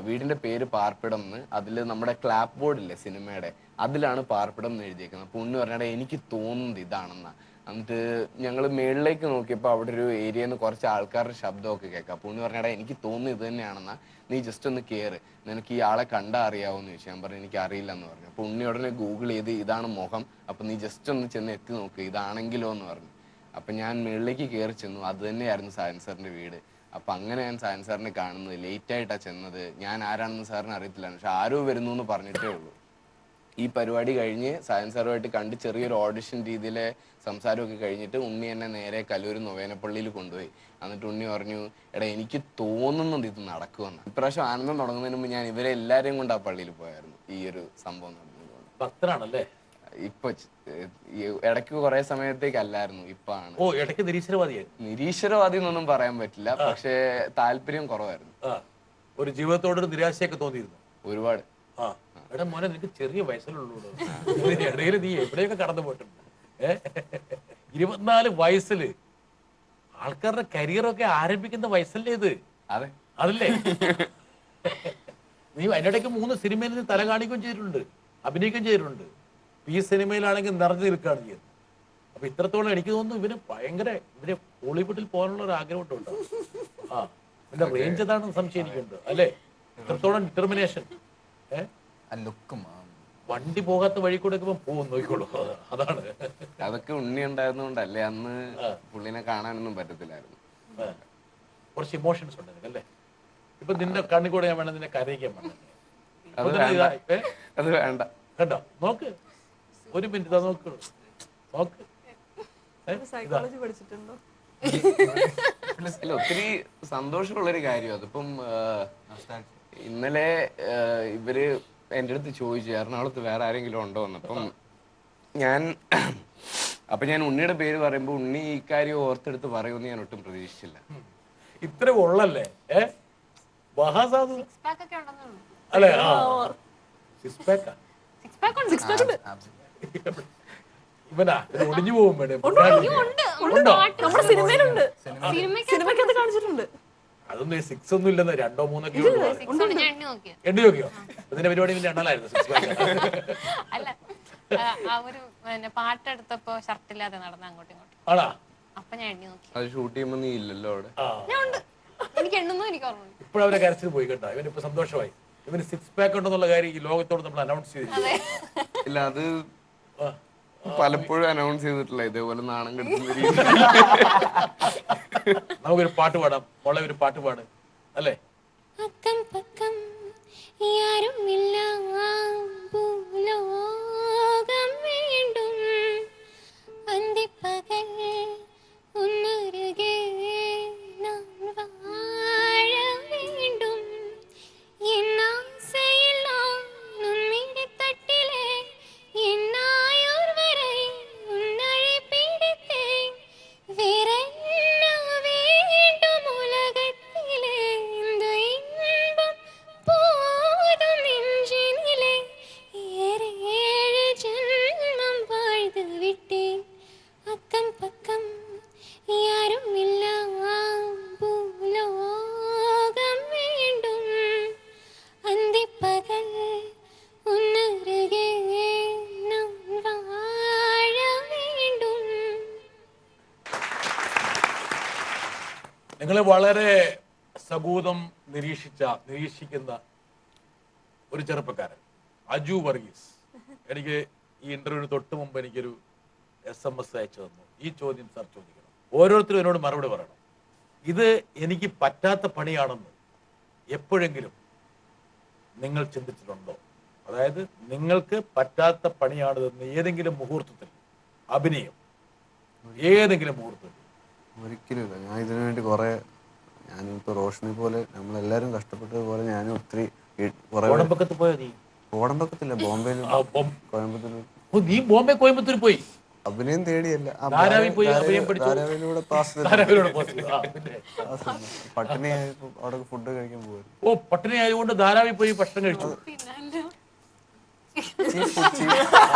വീടിന്റെ പേര് പാർപ്പിടം എന്ന്, അതിൽ നമ്മുടെ ക്ലാപ്പ് ബോർഡില്ലേ സിനിമയുടെ, അതിലാണ് പാർപ്പിടം എന്ന് എഴുതിയേക്കുന്നത്. അപ്പോൾ ഉണ്ണി പറഞ്ഞാൽ എനിക്ക് തോന്നുന്നത് ഇതാണെന്നാ. എന്നിട്ട് ഞങ്ങൾ മേളിലേക്ക് നോക്കിയപ്പോൾ അവിടെ ഒരു ഏരിയയിൽ നിന്ന് കുറച്ച് ആൾക്കാരുടെ ശബ്ദമൊക്കെ കേൾക്കാം. അപ്പോൾ ഉണ്ണി പറഞ്ഞാൽ എനിക്ക് തോന്നുന്നു ഇത് തന്നെയാണെന്നാ, നീ ജസ്റ്റ് ഒന്ന് കയറ്, നിനക്ക് ഈ ആളെ കണ്ടാൽ അറിയാവുമെന്ന് ചോദിച്ചു. ഞാൻ പറഞ്ഞു എനിക്ക് അറിയില്ല എന്ന് പറഞ്ഞു. അപ്പോൾ ഉണ്ണി ഉടനെ ഗൂഗിൾ ചെയ്ത് ഇതാണ് മുഖം, അപ്പോൾ നീ ജസ്റ്റ് ഒന്ന് ചെന്ന് എത്തി നോക്ക്, ഇതാണെങ്കിലോ എന്ന് പറഞ്ഞു. അപ്പം ഞാൻ മേളിലേക്ക് കയറി ചെന്നു, അത് തന്നെയായിരുന്നു സാജൻ സാറിൻ്റെ വീട്. അപ്പം അങ്ങനെ ഞാൻ സാജൻ സാറിനെ കാണുന്നത് ലേറ്റായിട്ടാണ് ചെന്നത്. ഞാൻ ആരാണെന്ന് സാറിന് അറിയത്തില്ല, പക്ഷെ ആരോ വരുന്നു എന്ന് പറഞ്ഞിട്ടേ ഉള്ളൂ. ഈ പരിപാടി കഴിഞ്ഞ് സായൻ സാറുമായിട്ട് കണ്ട് ചെറിയൊരു ഓഡിഷൻ രീതിയിലെ സംസാരമൊക്കെ കഴിഞ്ഞിട്ട് ഉണ്ണി എന്നെ നേരെ കലൂർ നൊവേനപ്പള്ളിയിൽ കൊണ്ടുപോയി. എന്നിട്ട് ഉണ്ണി പറഞ്ഞു, എടാ എനിക്ക് തോന്നുന്നത് ഇത് നടക്കുമെന്ന്. ഇപ്രാവശ്യം ആനന്ദം തുടങ്ങുന്നതിന് മുമ്പ് ഞാൻ ഇവരെ എല്ലാവരെയും കൊണ്ട് ആ പള്ളിയിൽ പോയായിരുന്നു ഈ ഒരു സംഭവം നടന്നതുകൊണ്ട്. ഭക്തനാണല്ലേ? ഇപ്പൊ ഇടയ്ക്ക് കുറെ സമയത്തേക്ക് അല്ലായിരുന്നു, ഇപ്പൊ ആണ്. ഓ, ഇടയ്ക്ക് നിരീശ്വരവാദി എന്നൊന്നും പറയാൻ പറ്റില്ല, പക്ഷേ താല്പര്യം കുറവായിരുന്നു. ഒരു ജീവിതത്തോടൊരു നിരാശയൊക്കെ തോന്നിയിരുന്നു ഒരുപാട്. എടാ മോനെ, നിനക്ക് ചെറിയ വയസ്സിലുള്ളൂ, ഇടയിൽ നീ എവിടെയൊക്കെ കടന്നു പോയിട്ടുണ്ട്. 24 വയസ്സില് ആൾക്കാരുടെ കരിയറൊക്കെ ആരംഭിക്കുന്ന വയസ്സല്ലേ ഇത്? അതല്ലേ? നീ അതിനിടയ്ക്ക് 3 സിനിമയിൽ നീ തല കാണിക്കുകയും ചെയ്തിട്ടുണ്ട്, അഭിനയിക്കുകയും ചെയ്തിട്ടുണ്ട്. ഈ സിനിമയിലാണെങ്കിൽ നിറഞ്ഞു നിൽക്കുകയാണ് ചെയ്യുന്നത്. അപ്പൊ ഇത്രത്തോളം എനിക്ക് തോന്നുന്നു ഇവര് ഹോളിവുഡിൽ പോകാനുള്ള ഒരു ആഗ്രഹം ഉണ്ടോ? ഇതിന്റെ റേഞ്ച് ഏതാണെന്ന് സംശയം എനിക്കുണ്ട്, അല്ലേ? ഇത്രത്തോളം ഡിറ്റർമിനേഷൻ. വണ്ടി പോകാത്ത വഴി കൂടെ പോകും, നോക്കിക്കോളൂ. അതാണ്. അതൊക്കെ ഉണ്ണി ഉണ്ടായിരുന്നോണ്ടല്ലേ അന്ന് പുള്ളിനെ കാണാനൊന്നും പറ്റത്തില്ലായിരുന്നു. കുറച്ച് ഇമോഷൻസ് ഉണ്ട് അല്ലേ? ഇപ്പൊ നിന്റെ കണ്ണി കൂടെ ഞാൻ വേണം നിന്നെ കരയിക്കാൻ വേണം. അത് വേണ്ട. കണ്ടോ? നോക്ക്, ഒരു മിനിറ്റ് നോക്ക്. സൈക്കോളജി പഠിച്ചിട്ടുണ്ടോ? അല്ല, ഒത്തിരി സന്തോഷമുള്ളൊരു കാര്യം. അതിപ്പം ഇന്നലെ ഇവര് എൻ്റെ അടുത്ത് ചോദിച്ചു എറണാകുളത്ത് വേറെ ആരെങ്കിലും ഉണ്ടോ എന്ന്. അപ്പം ഞാൻ ഉണ്ണിയുടെ പേര് പറയുമ്പോൾ ഉണ്ണി ഈ കാര്യം ഓർത്തെടുത്ത് പറയുമെന്ന് ഞാൻ ഒട്ടും പ്രതീക്ഷിച്ചില്ല. ഇത്ര ഉള്ളല്ലേ? അല്ലേ? ഇവനാ ഒടിഞ്ഞു പോകും. അതൊന്നും 6 ഒന്നും ഇല്ലെന്ന്, 2 or 3 എണ്ണി നോക്കിയോ? ഇതിന്റെ പരിപാടി എണ്ണലായിരുന്നു. അല്ല, ആ ഒരു പാട്ടെടുത്തപ്പോ ഷർട്ടില്ലാതെ നടന്ന അങ്ങോട്ടും ഇങ്ങോട്ടും. ആണാ? അപ്പൊ ഞാൻ എണ്ണി നോക്കി. അത് ഷൂട്ട് ചെയ്യുമ്പോ നീ ഇല്ലല്ലോ അവിടെ. എനിക്ക് എണ്ണുന്നു, എനിക്ക് ഓർമ്മ. ഇപ്പോഴവരെ കരച്ചിൽ പോയി കേട്ടോ. ഇവനിപ്പോ സന്തോഷമായി. ഇവന് 6 പാക്ക് ഉണ്ടെന്നുള്ള കാര്യം ഈ ലോകത്തോട് നമ്മൾ അനൗൺസ് ചെയ്തില്ല. ഇല്ല, അത് പലപ്പോഴും അനൗൺസ് ചെയ്തിട്ടില്ല ഇതേപോലെ നാണം കെടുത്തുന്ന രീതി. നമുക്കൊരു പാട്ട് പാടാം. മോളെ ഒരു പാട്ട് പാട്, അല്ലേ? അക്കം പക്കം യാരുമില്ല ഭൂലോകം വീണ്ടും അന്തിപ്പകൽ ഒന്നൊരുകെ നാം വാഴ വീണ്ടും എന്നാസയെല്ലാം ഉന്മിടിത്തട്ടിലെ എന്നായൂർ വരെ ഉന്നഴി പിടിത്തേൻ വേറെന്ന വീണ്ടും ഉലകത്തിലെ എന്ത് ഇൻപം പോതും നെഞ്ചിനിലെ ഏറെ 7 ജന്മം വാഴ്ന്നു വിട്ടേൻ അക്കം പക്കം യാരുമില്ല ഭൂലോകം വീണ്ടും അന്തിപ്പകൽ ഒന്നരുകെ നാം വാഴ വീണ്ടും. നിങ്ങളെ വളരെ സകൂതം നിരീക്ഷിക്കുന്ന ഒരു ചെറുപ്പക്കാരൻ അജു വർഗീസ് എനിക്ക് ഈ ഇന്റർവ്യൂവിന് തൊട്ട് മുമ്പ് എനിക്കൊരു SMS അയച്ചു തന്നു. ഈ ചോദ്യം സാർ ചോദിക്കണം, ഓരോരുത്തരും എന്നോട് മറുപടി പറയണം. ഇത് എനിക്ക് പറ്റാത്ത പണിയാണെന്ന് എപ്പോഴെങ്കിലും നിങ്ങൾ ചിന്തിച്ചിട്ടുണ്ടോ? അതായത് നിങ്ങൾക്ക് പറ്റാത്ത പണിയാണിതെന്ന് ഏതെങ്കിലും മുഹൂർത്തത്തിൽ, അഭിനയം ഏതെങ്കിലും മുഹൂർത്തത്തിൽ? ഒരിക്കലും ഇല്ല. ഞാൻ ഇതിനു വേണ്ടി കുറെ, ഞാനിപ്പോ റോഷനെ പോലെ നമ്മളെല്ലാരും കഷ്ടപ്പെട്ടതുപോലെ ഞാനും ഒത്തിരി കോടമ്പക്കത്ത് പോയോ നീ? കോടമ്പക്കത്തില്ല, ബോംബെയിലും കോയമ്പത്തൂരും. നീ ബോംബെ കോയമ്പത്തൂർ പോയി അഭിനയം തേടിയല്ല, ധാരാവിയിലൂടെ പട്ടിണിയായപ്പോ അവിടെ ഫുഡ് കഴിക്കാൻ പോകും. ഓ, പട്ടിണി ആയതുകൊണ്ട് ധാരാവി പോയി ഭക്ഷണം കഴിച്ചു.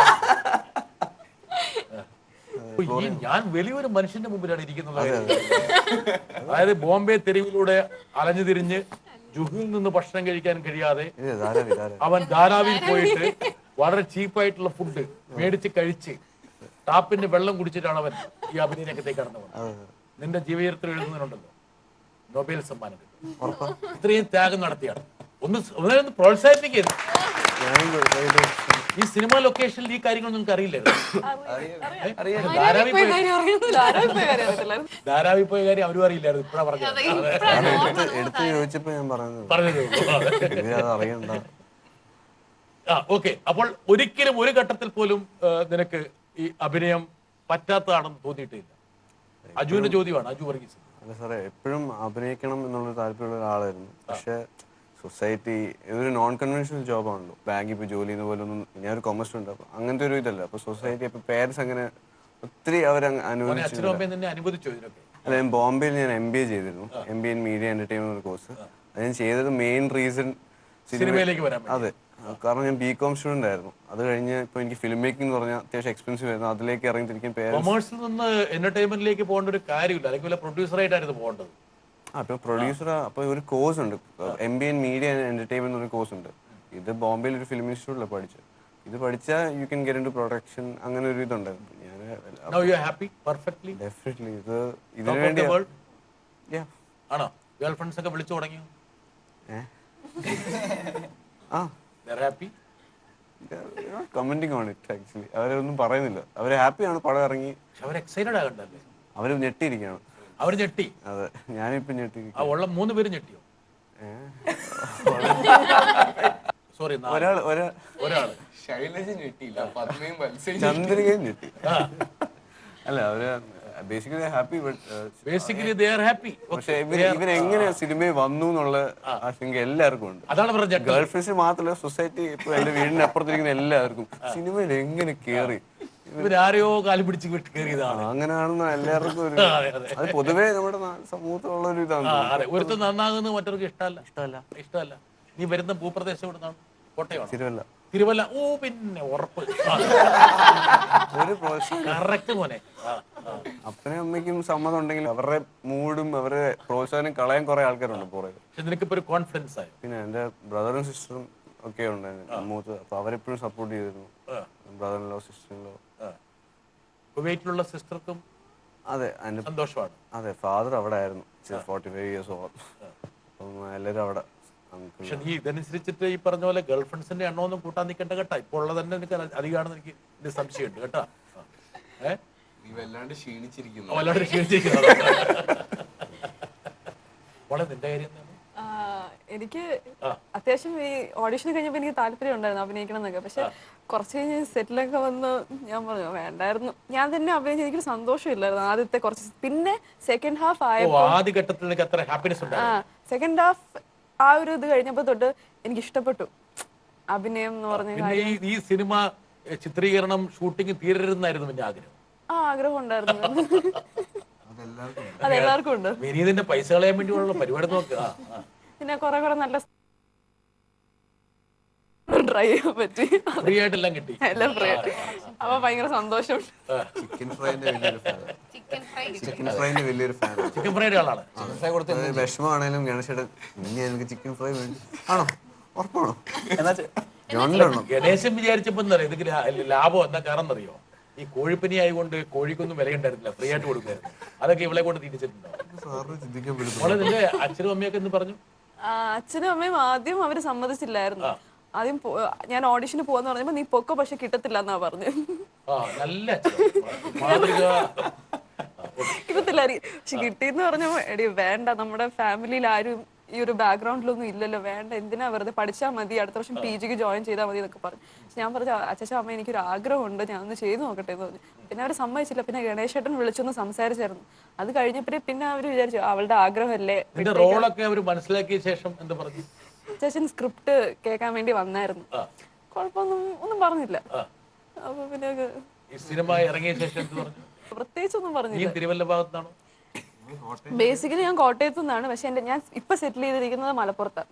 ഞാൻ വലിയൊരു മനുഷ്യന്റെ മുമ്പിലാണ് ഇരിക്കുന്നത്. അതായത് ബോംബെ തെരുവിലൂടെ അലഞ്ഞു തിരിഞ്ഞ് ജുഹിൽ നിന്ന് ഭക്ഷണം കഴിക്കാൻ കഴിയാതെ അവൻ ധാരാവിൽ പോയിട്ട് വളരെ ചീപ്പായിട്ടുള്ള ഫുഡ് മേടിച്ച് കഴിച്ച് ടാപ്പിന്റെ വെള്ളം കുടിച്ചിട്ടാണ് അവൻ ഈ അഭിനയ രംഗത്തേക്ക് കടന്നു വന്നത്. നിന്റെ ജീവചരിത്രം എഴുതുന്നതിനുണ്ടല്ലോ നൊബേൽ സമ്മാനം കിട്ടും. ഇത്രയും ത്യാഗം നടത്തിയാണ്. ഒന്ന് പ്രോത്സാഹിപ്പിക്കുന്നു. ഈ സിനിമ ലൊക്കേഷനിൽ ഈ കാര്യങ്ങൾ നിങ്ങൾക്ക് അറിയില്ലായിരുന്നു. ധാരാവി പോയ കാര്യം അവരും അറിയില്ലായിരുന്നു. ഇപ്പഴാ പറഞ്ഞത്. എടുത്ത് ചോദിച്ചപ്പോ ഞാൻ പറഞ്ഞത് അറിയണ്ട. ഓക്കെ. അപ്പോൾ ഒരിക്കലും ഒരു ഘട്ടത്തിൽ പോലും നിനക്ക് ഈ അഭിനയം പറ്റാത്തതാണെന്ന് തോന്നിയിട്ടില്ല. അജുവിന്റെ ചോദ്യമാണ്, അജു വർഗീസ്. അല്ല സാറേ, എപ്പോഴും അഭിനയിക്കണം എന്നുള്ളൊരു താല്പര്യമുള്ള ഒരാളായിരുന്നു. പക്ഷേ സൊസൈറ്റി ഇതൊരു നോൺ കൺവെൻഷണൽ ജോബാണല്ലോ. ബാങ്കിൽ ഇപ്പോൾ ജോലി ചെയ്യുന്ന പോലെ ഒന്നും, ഞാൻ ഒരു കൊമേഴ്സ് ഉണ്ട്, അപ്പോൾ അങ്ങനത്തെ ഒരു ഇതല്ല. അപ്പോൾ സൊസൈറ്റി ഇപ്പോൾ പേരൻസ് അങ്ങനെ ഒത്തിരി അവർ അനുവദിച്ചു. അല്ല, ഞാൻ ബോംബെയിൽ ഞാൻ MBA ചെയ്തിരുന്നു. MBA in media entertainment course. അത് ഞാൻ ചെയ്തത് മെയിൻ റീസൺ സിനിമയിലേക്ക് വരാൻ. അതെ, കാരണം ഞാൻ BCom സ്റ്റുഡന്റ് ആയിരുന്നു. അത് കഴിഞ്ഞ് ഇപ്പോൾ എനിക്ക് ഫിലിം മേക്കിംഗ് എന്ന് പറഞ്ഞാൽ അത്യാവശ്യം എക്സ്പെൻസീവ് ആയിരുന്നു. അതിലേക്ക് ഇറങ്ങിത്തിരിക്കാൻ കൊമേഴ്സിൽ നിന്ന് എന്റർടൈൻമെന്റിലേക്ക് പോകേണ്ട ഒരു കാര്യമില്ല, അല്ലെങ്കിൽ പ്രൊഡ്യൂസറായിട്ടായിരുന്നു പോകേണ്ടത്. അപ്പോൾ പ്രൊഡ്യൂസർ, അപ്പോൾ ഒരു കോഴ്സ് ഉണ്ട്, MBA ഇൻ മീഡിയ എന്റർടൈൻമെന്റ് എന്നൊരു കോഴ്സ് ഉണ്ട്. ഇത് ബോംബെയിൽ ഒരു ഫിലിം ഇൻസ്റ്റിറ്റ്യൂട്ടിലാണ് പഠിച്ചത്. ഇത് പഠിച്ചാൽ you can get into production, അങ്ങനെ ഒരു ഇതുണ്ടായിരുന്നു. ഡെഫിനറ്റ്ലി ഇത് ഇതിനു വേണ്ടി ആണോ? ഗേൾ ഫ്രണ്ട്സ് ഒക്കെ വിളിച്ചു തുടങ്ങിയോ? Commenting on it. ആക്ച്വലി അവരൊന്നും പറയുന്നില്ല. അവർ ഹാപ്പിയാണ്, പടം ഇറങ്ങി. അവർ എക്സൈറ്റഡ് ആകണ്ടല്ലേ? അവർ ഞെട്ടിയിരിക്കുകയാണ്. അവർ ഞെട്ടി? അതെ, ഞാനിപ്പോ ഞെട്ടി. ഉള്ള 3 പേര് ഞെട്ടിയോ? സോറി, ഒരാള് ശൈലജ ഞെട്ടിയില്ല, ചന്ദ്രികയും ഞെട്ടി. അല്ല, അവര് basically happy. Basically they are happy. പക്ഷെ ഇവരെങ്ങനെ സിനിമയിൽ വന്നു എന്നുള്ള ആശങ്ക എല്ലാവർക്കും ഉണ്ട്. അതാണ് പറഞ്ഞത്. ഗേൾ ഫ്രണ്ട്സിന് മാത്രമല്ല, സൊസൈറ്റി ഇപ്പൊ എന്റെ വീടിന്റെ അപ്പുറത്തിരിക്കുന്ന എല്ലാവർക്കും സിനിമയിൽ എങ്ങനെ കേറി, ഇവരാരെയോ കാലി പിടിച്ച് കയറിയതാണ്, അങ്ങനെയാണെന്ന് എല്ലാവർക്കും ഒരു, അത് പൊതുവേ നമ്മുടെ സമൂഹത്തിലുള്ള ഒരു ഇതാണ്. ഒരുത്തം നന്നാകുന്നത് മറ്റവർക്ക് ഇഷ്ടമല്ല. നീ വരുന്ന ഭൂപ്രദേശം എവിടുന്നാണ്? കോട്ടയമാണ്? തിരുവല്ല. ഓ, പിന്നെ ഉറപ്പ്. ഒരു കറക്റ്റ് മോനെ. അപ്പനും അമ്മയ്ക്കും സമ്മതം ഉണ്ടെങ്കിൽ അവരുടെ മൂഡും അവരുടെ പ്രോത്സാഹനം കളയാൻ കുറെ ആൾക്കാരുണ്ട് പുറകെ. നിനക്കിപ്പോ ഒരു കോൺഫിഡൻസ് ആയി. പിന്നെ എന്റെ ബ്രദറും സിസ്റ്ററും ഒക്കെ ഉണ്ടായിരുന്നു മൂത്ത്. അപ്പൊ അവരെപ്പോഴും സപ്പോർട്ട് ചെയ്തിരുന്നു. ബ്രദറിലോ സിസ്റ്ററിലോ. കുവൈറ്റിലുള്ള സിസ്റ്റർക്കും അതെ സന്തോഷമാണ്. അതെ, ഫാദർ അവിടെ ആയിരുന്നു 45 years old. അപ്പം എല്ലാവരും അവിടെ. പക്ഷെ നീ ഇതനുസരിച്ചിട്ട് ഈ പറഞ്ഞ പോലെ ഗേൾ ഫ്രണ്ട്സിന്റെ എണ്ണമൊന്നും കൂട്ടാൻ നിൽക്കേണ്ട കേട്ടാ. ഇപ്പോൾ ഉള്ളത് തന്നെ എനിക്ക് അധികമാണെന്ന് എനിക്ക് സംശയമുണ്ട് കേട്ടാ. വല്ലാണ്ട് ക്ഷീണിച്ചിരിക്കുന്നു. നിന്റെ കാര്യം എനിക്ക് അത്യാവശ്യം ഈ ഓഡിഷൻ കഴിഞ്ഞപ്പോ എനിക്ക് താല്പര്യം ഉണ്ടായിരുന്നു അഭിനയിക്കണം എന്നൊക്കെ. പക്ഷെ കുറച്ച് കഴിഞ്ഞ് സെറ്റിലൊക്കെ വന്ന് ഞാൻ പറഞ്ഞു വേണ്ടായിരുന്നു. ഞാൻ തന്നെ അഭിനയിച്ച എനിക്ക് സന്തോഷമില്ലായിരുന്നു ആദ്യത്തെ കുറച്ച്. പിന്നെ സെക്കൻഡ് ഹാഫ് ആയപ്പോ സെക്കൻഡ് ഹാഫ് ആ ഒരു ഇത് കഴിഞ്ഞപ്പോ തൊട്ട് എനിക്ക് ഇഷ്ടപ്പെട്ടു അഭിനയം എന്ന് പറഞ്ഞ ഈ സിനിമ ചിത്രീകരണം ഷൂട്ടിംഗ് തീരരുതെന്നായിരുന്നു പിന്നെ ആഗ്രഹം. ആഗ്രഹം ഉണ്ടായിരുന്നു. അതെല്ലാവർക്കും ഉണ്ട്. വിനീതിന്റെ പൈസ കളയാൻ വേണ്ടിയുള്ള പരിപാടി നോക്കുക. പിന്നെ കുറെ നല്ല ട്രൈ ചെയ്യാൻ പറ്റി. ഫ്രീ ആയിട്ടെല്ലാം കിട്ടി. എല്ലാം ഫ്രീ ആയിട്ട്. അപ്പൊ ഭയങ്കര സന്തോഷം. ചിക്കൻ ഫ്രൈന്റെ വലിയൊരു ഫാൻ. ചിക്കൻ ഫ്രൈയുടെ ആളാണ്. വിഷമാണേലും ഗണേശേട്ടൻ ഇനി എനിക്ക് ചിക്കൻ ഫ്രൈ വേണ്ടി ആണോ, ഉറപ്പാണോ? ഗണേശൻ വിചാരിച്ചപ്പോ എന്താ പറയുക, ഇത് ലാഭം എന്താ കാരണം അറിയോ? ഈ കോഴിപ്പനി ആയതുകൊണ്ട് കോഴിക്കൊന്നും വിലയുണ്ടായിരുന്നില്ല, ഫ്രീ ആയിട്ട് കൊടുക്കായിരുന്നു. അതൊക്കെ ഇവളെ കൊണ്ട് തീറ്റിച്ചിട്ടുണ്ടാവും. നിന്റെ അച്ഛനും അമ്മയൊക്കെ എന്ന് പറഞ്ഞു? അച്ഛനും അമ്മയും ആദ്യം അവര് സമ്മതിച്ചില്ലായിരുന്നു. ആദ്യം ഞാൻ ഓഡിഷന് പോവാന്ന് പറഞ്ഞപ്പോ നീ പൊക്കോ പക്ഷെ കിട്ടത്തില്ല എന്നാ പറഞ്ഞു. കിട്ടത്തില്ല. പക്ഷെ കിട്ടിയെന്ന് പറഞ്ഞപ്പോ എടി വേണ്ട, നമ്മുടെ ഫാമിലിയിൽ ആരും ഈ ഒരു ബാക്ക്ഗ്രൗണ്ടിലൊന്നും ഇല്ലല്ലോ, വേണ്ട, എന്തിനാ വെറുതെ പഠിച്ചാൽ മതി, അടുത്ത വർഷം PG ജോയിൻ ചെയ്താൽ മതി എന്നൊക്കെ പറഞ്ഞു. ഞാൻ പറഞ്ഞു അച്ഛാ അമ്മ എനിക്കൊരു ആഗ്രഹമുണ്ട്, ഞാൻ ഒന്ന് ചെയ്തു നോക്കട്ടെ എന്ന് പറഞ്ഞു. പിന്നെ അവർ സമ്മതിച്ചില്ല. പിന്നെ ഗണേശേട്ടൻ വിളിച്ചൊന്ന് സംസാരിച്ചായിരുന്നു. അത് കഴിഞ്ഞപ്പോ പിന്നെ അവർ വിചാരിച്ചു അവളുടെ ആഗ്രഹമല്ലേ. റോളൊക്കെ അവർ മനസ്സിലാക്കിയ ശേഷം എന്താ പറഞ്ഞു? ചേച്ചൻ സ്ക്രിപ്റ്റ് കേൾക്കാൻ വേണ്ടി വന്നായിരുന്നു. ഒന്നും പറഞ്ഞില്ല. അപ്പൊ പിന്നെ സിനിമ ഇറങ്ങിയ ശേഷം പ്രത്യേകിച്ചൊന്നും പറഞ്ഞില്ല. തിരുവല്ല ഭാഗത്താണോ? ബേസിക്കലി ഞാൻ കോട്ടയത്തു നിന്നാണ്. പക്ഷെ ഞാൻ ഇപ്പൊ സെറ്റിൽ ചെയ്തിരിക്കുന്നത് മലപ്പുറത്താണ്.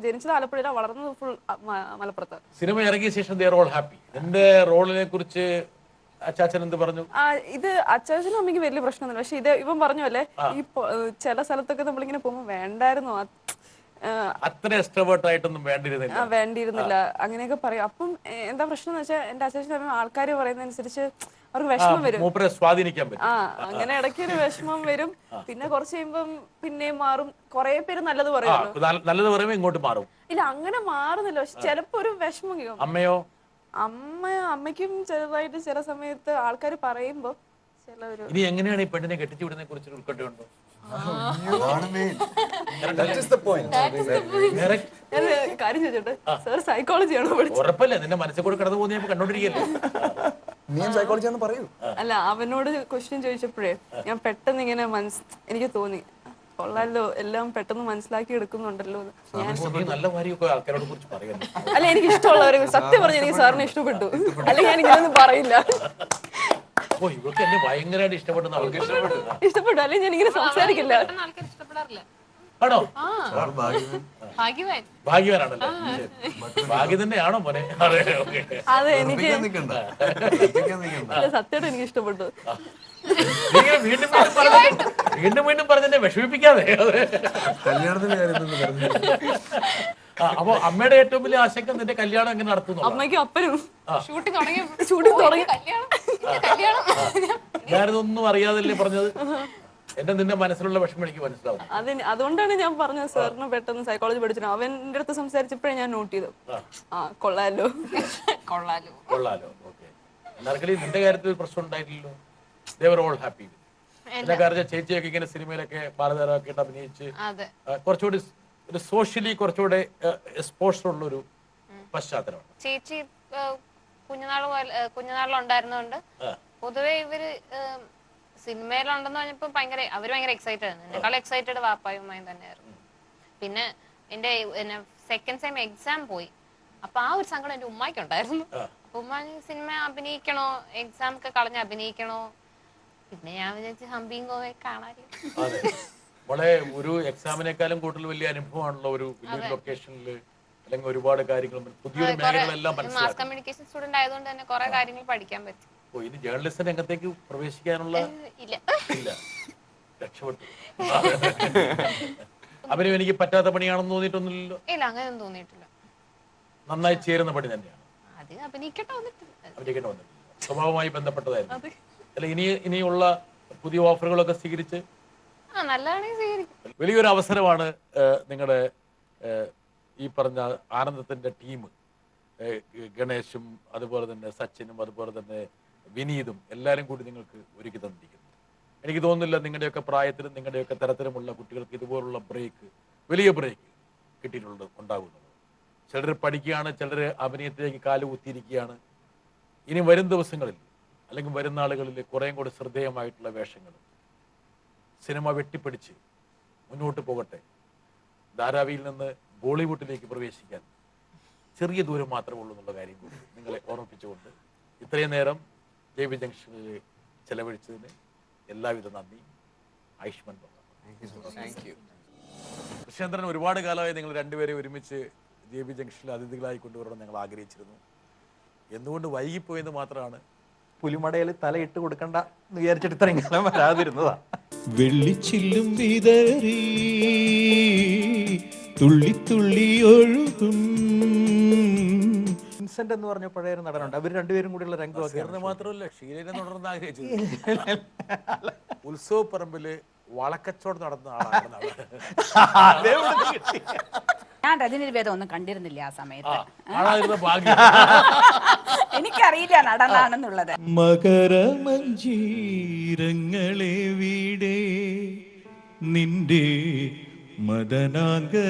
ജനിച്ചത് ആലപ്പുഴയിലാണ്, വളർന്നത് ഫുൾ മലപ്പുറത്താണ്. സിനിമ ഇറങ്ങിയ ശേഷം ഹാപ്പി. എന്റെ റോളിനെ കുറിച്ച് അച്ചാച്ചൻ എന്ത് പറഞ്ഞു? ഇത് അച്ചാച്ചനും അമ്മയ്ക്ക് വലിയ പ്രശ്നമൊന്നുമില്ല. പക്ഷെ ഇത് ഇവൻ പറഞ്ഞു അല്ലേ, ഈ ചില സ്ഥലത്തൊക്കെ നമ്മളിങ്ങനെ പോകുമ്പോ വേണ്ടായിരുന്നു, അത്ര എക്സ്ട്രോവേർട്ട് ആയിട്ടൊന്നും വേണ്ടിയിരുന്നില്ല അങ്ങനെയൊക്കെ പറയും. അപ്പം എന്താ പ്രശ്നം എന്ന് വെച്ചാൽ എന്റെ അച്ചാച്ചനും അമ്മയും ആൾക്കാർ പറയുന്ന അനുസരിച്ച് അവർക്ക് വിഷമം വരും. അങ്ങനെ ഇടയ്ക്ക് ഒരു വിഷമം വരും. പിന്നെ കുറച്ച് കഴിയുമ്പം പിന്നെയും മാറും. കുറെ പേര് നല്ലത് പറയുമ്പോൾ ഇങ്ങോട്ട് മാറും. ഇല്ല, അങ്ങനെ മാറുന്നില്ല. പക്ഷെ ചിലപ്പോ ഒരു വിഷമം കേൾക്കും. അമ്മയ്ക്കും ചെറുതായിട്ട് ചില സമയത്ത് ആൾക്കാർ പറയുമ്പോ ഇനി എങ്ങനെയാണ് ഈ പെണ്ണിനെ കെട്ടിച്ചു വിടുന്നതിനെ കുറിച്ച് ഉൾക്കൊണ്ടുണ്ടോ? ഞാൻ കാര്യം ചോദിച്ചോട്ടെ, സാർ സൈക്കോളജി ആണോ പഠിച്ചത്? ഉറപ്പല്ലേ നിന്റെ മനസ്സിൽ കൂടെ കടന്നു പോകുന്ന കണ്ടോണ്ടിരിക്കല്ലേ. സൈക്കോളജി ആണെന്ന് പറയൂ. അല്ല, അവനോട് ക്വസ്റ്റ്യൻ ചോദിച്ചപ്പോഴേ ഞാൻ പെട്ടെന്ന് ഇങ്ങനെ എനിക്ക് തോന്നി കൊള്ളാലോ, എല്ലാം പെട്ടെന്ന് മനസ്സിലാക്കി എടുക്കുന്നുണ്ടല്ലോ. നല്ല കാര്യമൊക്കെ ആൾക്കാരോട് കുറിച്ച് പറയുന്നു. അല്ല, എനിക്ക് ഇഷ്ടമുള്ളവരെ സത്യം പറഞ്ഞ എനിക്ക് സാറിനെ ഇഷ്ടപ്പെട്ടു. അല്ലെങ്കിൽ ഞാൻ ഇങ്ങനെയൊന്നും പറയില്ല. ഓ, ഇവർക്ക് എന്നെ ഭയങ്കരമായിട്ട് ഇഷ്ടപ്പെട്ടു. ഇഷ്ടപ്പെട്ടു, അല്ലെങ്കിൽ ഞാൻ ഇങ്ങനെ സംസാരിക്കില്ല. ആണോ? ഭാഗ്യവാൻ. ഭാഗ്യവാനാണല്ലോ. ഭാഗ്യം തന്നെയാണോ മോനെ? അതെ, എനിക്ക് സത്യമായിട്ട് എനിക്ക് ഇഷ്ടപ്പെട്ടു. വീണ്ടും വീണ്ടും പറഞ്ഞെ വിഷമിപ്പിക്കാതെ. കല്യാണത്തിന്റെ കാര്യം. അപ്പൊ അമ്മയുടെ ഏറ്റവും വലിയ ആശങ്ക നിന്റെ കല്യാണം എങ്ങനെ നടത്തുന്നു? അമ്മയ്ക്കും അപ്പനും ഷൂട്ടിംഗ് തുടങ്ങി. ഞാനിതൊന്നും അറിയാതല്ലേ പറഞ്ഞത്. നിന്റെ മനസ്സിലുള്ള വിഷമം എനിക്ക് മനസ്സിലാവും. അതുകൊണ്ടാണ് ഞാൻ പറഞ്ഞത് സാറിന് പെട്ടെന്ന് സൈക്കോളജി പഠിച്ചു. അവന്റെ അടുത്ത് സംസാരിച്ചപ്പോഴേ ഞാൻ നോട്ട് ചെയ്തു. കൊള്ളാലോ. ഓക്കെ. എല്ലാവർക്കും നിന്റെ കാര്യത്തിൽ ഒരു പ്രശ്നം ഉണ്ടായിട്ടില്ലല്ലോ. They were all happy. എല്ലാ കാര്യം ചേച്ചിയൊക്കെ ഇങ്ങനെ സിനിമയിലൊക്കെ ബാലതാരമൊക്കെ അഭിനയിച്ച് കുറച്ചുകൂടി ഒരു സോഷ്യലി കുറച്ചുകൂടെ എക്സ്പോഷർ ഉള്ള ഒരു പശ്ചാത്തലമാണ്. ചേച്ചി കുഞ്ഞുനാളിലുണ്ടായിരുന്നോണ്ട് പൊതുവെ ഇവര് സിനിമയിലുണ്ടെന്ന് പറഞ്ഞപ്പോ അവര് ഭയങ്കര എക്സൈറ്റഡ് ആണ്. എന്നെക്കാൾ എക്സൈറ്റഡ് വാപ്പായും ഉമ്മയും തന്നെയായിരുന്നു. പിന്നെ എന്റെ സെക്കൻഡ് സെം എക്സാം പോയി. അപ്പൊ ആ ഒരു സങ്കടം എന്റെ ഉമ്മയ്ക്ക് ഉണ്ടായിരുന്നു. അപ്പൊ ഉമ്മ സിനിമ അഭിനയിക്കണോ, എക്സാം ഒക്കെ കളഞ്ഞ് അഭിനയിക്കണോ? പിന്നെ ഞാൻ വിചാരിച്ചു ഹംപിയും ഗോവയെ കാണാറില്ല. വളരെ ഒരു എക്സാമിനേക്കാളും കൂടുതൽ വലിയ അനുഭവമാണല്ലോ ഒരു വലിയ ലൊക്കേഷനിൽ അല്ലെങ്കിൽ ഒരുപാട് കാര്യങ്ങൾ പുതിയൊരു മേഖലകളെല്ലാം മാസ് കമ്മ്യൂണിക്കേഷൻ സ്റ്റുഡന്റ് ആയതുകൊണ്ട് തന്നെ കുറെ കാര്യങ്ങൾ പഠിക്കാൻ പറ്റും. ഇനി ജേർണലിസ്റ്റ് രംഗത്തേക്ക് പ്രവേശിക്കാനുള്ള ഇല്ല, രക്ഷപ്പെട്ടു. അവരും എനിക്ക് പറ്റാത്ത പണിയാണെന്ന് തോന്നിയിട്ടൊന്നുമില്ലല്ലോ. ഇല്ല, അങ്ങനെയൊന്നും തോന്നിയിട്ടില്ല. നന്നായി ചേരുന്ന പണി തന്നെയാണ്. അത് അഭിനയിക്കട്ടെ വന്നിട്ടില്ല, സ്വഭാവമായി ബന്ധപ്പെട്ടതായിരുന്നു. അല്ല, ഇനിയുള്ള പുതിയ ഓഫറുകളൊക്കെ സ്വീകരിച്ച് വലിയൊരു അവസരമാണ് നിങ്ങളുടെ ഈ പറഞ്ഞ ആനന്ദത്തിന്റെ ടീം, ഗണേശും അതുപോലെ തന്നെ സച്ചിനും അതുപോലെ തന്നെ വിനീതും എല്ലാവരും കൂടി നിങ്ങൾക്ക് ഒരുക്കി തന്നിരിക്കുന്നു. എനിക്ക് തോന്നുന്നില്ല നിങ്ങളുടെയൊക്കെ പ്രായത്തിലും നിങ്ങളുടെയൊക്കെ തരത്തിലുമുള്ള കുട്ടികൾക്ക് ഇതുപോലുള്ള വലിയ ബ്രേക്ക് ഉണ്ടാകുന്നത്. ചിലർ പഠിക്കുകയാണ്, ചിലർ അഭിനയത്തിലേക്ക് കാലുകുത്തിയിരിക്കുകയാണ്. ഇനി വരും ദിവസങ്ങളിൽ അല്ലെങ്കിൽ വരുന്ന ആളുകളിൽ കുറേയും കൂടി ശ്രദ്ധേയമായിട്ടുള്ള വേഷങ്ങൾ സിനിമ വെട്ടിപ്പിടിച്ച് മുന്നോട്ട് പോകട്ടെ. ധാരാവിയിൽ നിന്ന് ബോളിവുഡിലേക്ക് പ്രവേശിക്കാൻ ചെറിയ ദൂരം മാത്രമേ ഉള്ളൂ എന്നുള്ള കാര്യം കൂടി നിങ്ങളെ ഓർമ്മിപ്പിച്ചുകൊണ്ട് ഇത്രയും നേരം JB ജംഗ്ഷനിൽ ചെലവഴിച്ചതിന് എല്ലാവിധ നന്ദി. ആയുഷ്മാൻ ഭവ. കൃഷ്ണേന്ദ്രൻ, ഒരുപാട് കാലമായി നിങ്ങൾ രണ്ടുപേരെ ഒരുമിച്ച് JB ജംഗ്ഷനിൽ അതിഥികളായി കൊണ്ടുവരണം ഞങ്ങൾ ആഗ്രഹിച്ചിരുന്നു. എന്തുകൊണ്ട് വൈകിപ്പോയെന്ന് മാത്രമാണ്. പുലിമടയിൽ തലയിട്ട് കൊടുക്കണ്ട എന്ന് വിചാരിച്ചിട്ട് ഇത്രയും കാലം വരാതിരുന്നതാ. വെള്ളിച്ചില്ലും വിതറി തുള്ളി തുള്ളി ഒഴുകും വിൻസെന്റ് എന്ന് പറഞ്ഞ പഴയ നടനുണ്ട്. അവർ രണ്ടുപേരും കൂടിയുള്ള രംഗമൊക്കെ മാത്രമല്ല ക്ഷീരനെ തുടർന്ന് ആഗ്രഹിച്ചത്. ഉത്സവ പറമ്പില് വളക്കച്ചവടം നടന്ന ആളാണ്. ഞാൻ രജനി ഭേദം ഒന്നും കണ്ടിരുന്നില്ല ആ സമയത്ത്. എനിക്കറിയില്ല നടനാണെന്നുള്ളത്. മകരമഞ്ജീരങ്ങളെ വീടേ നിന്റെ മദനാംഗരാഗങ്ങൾ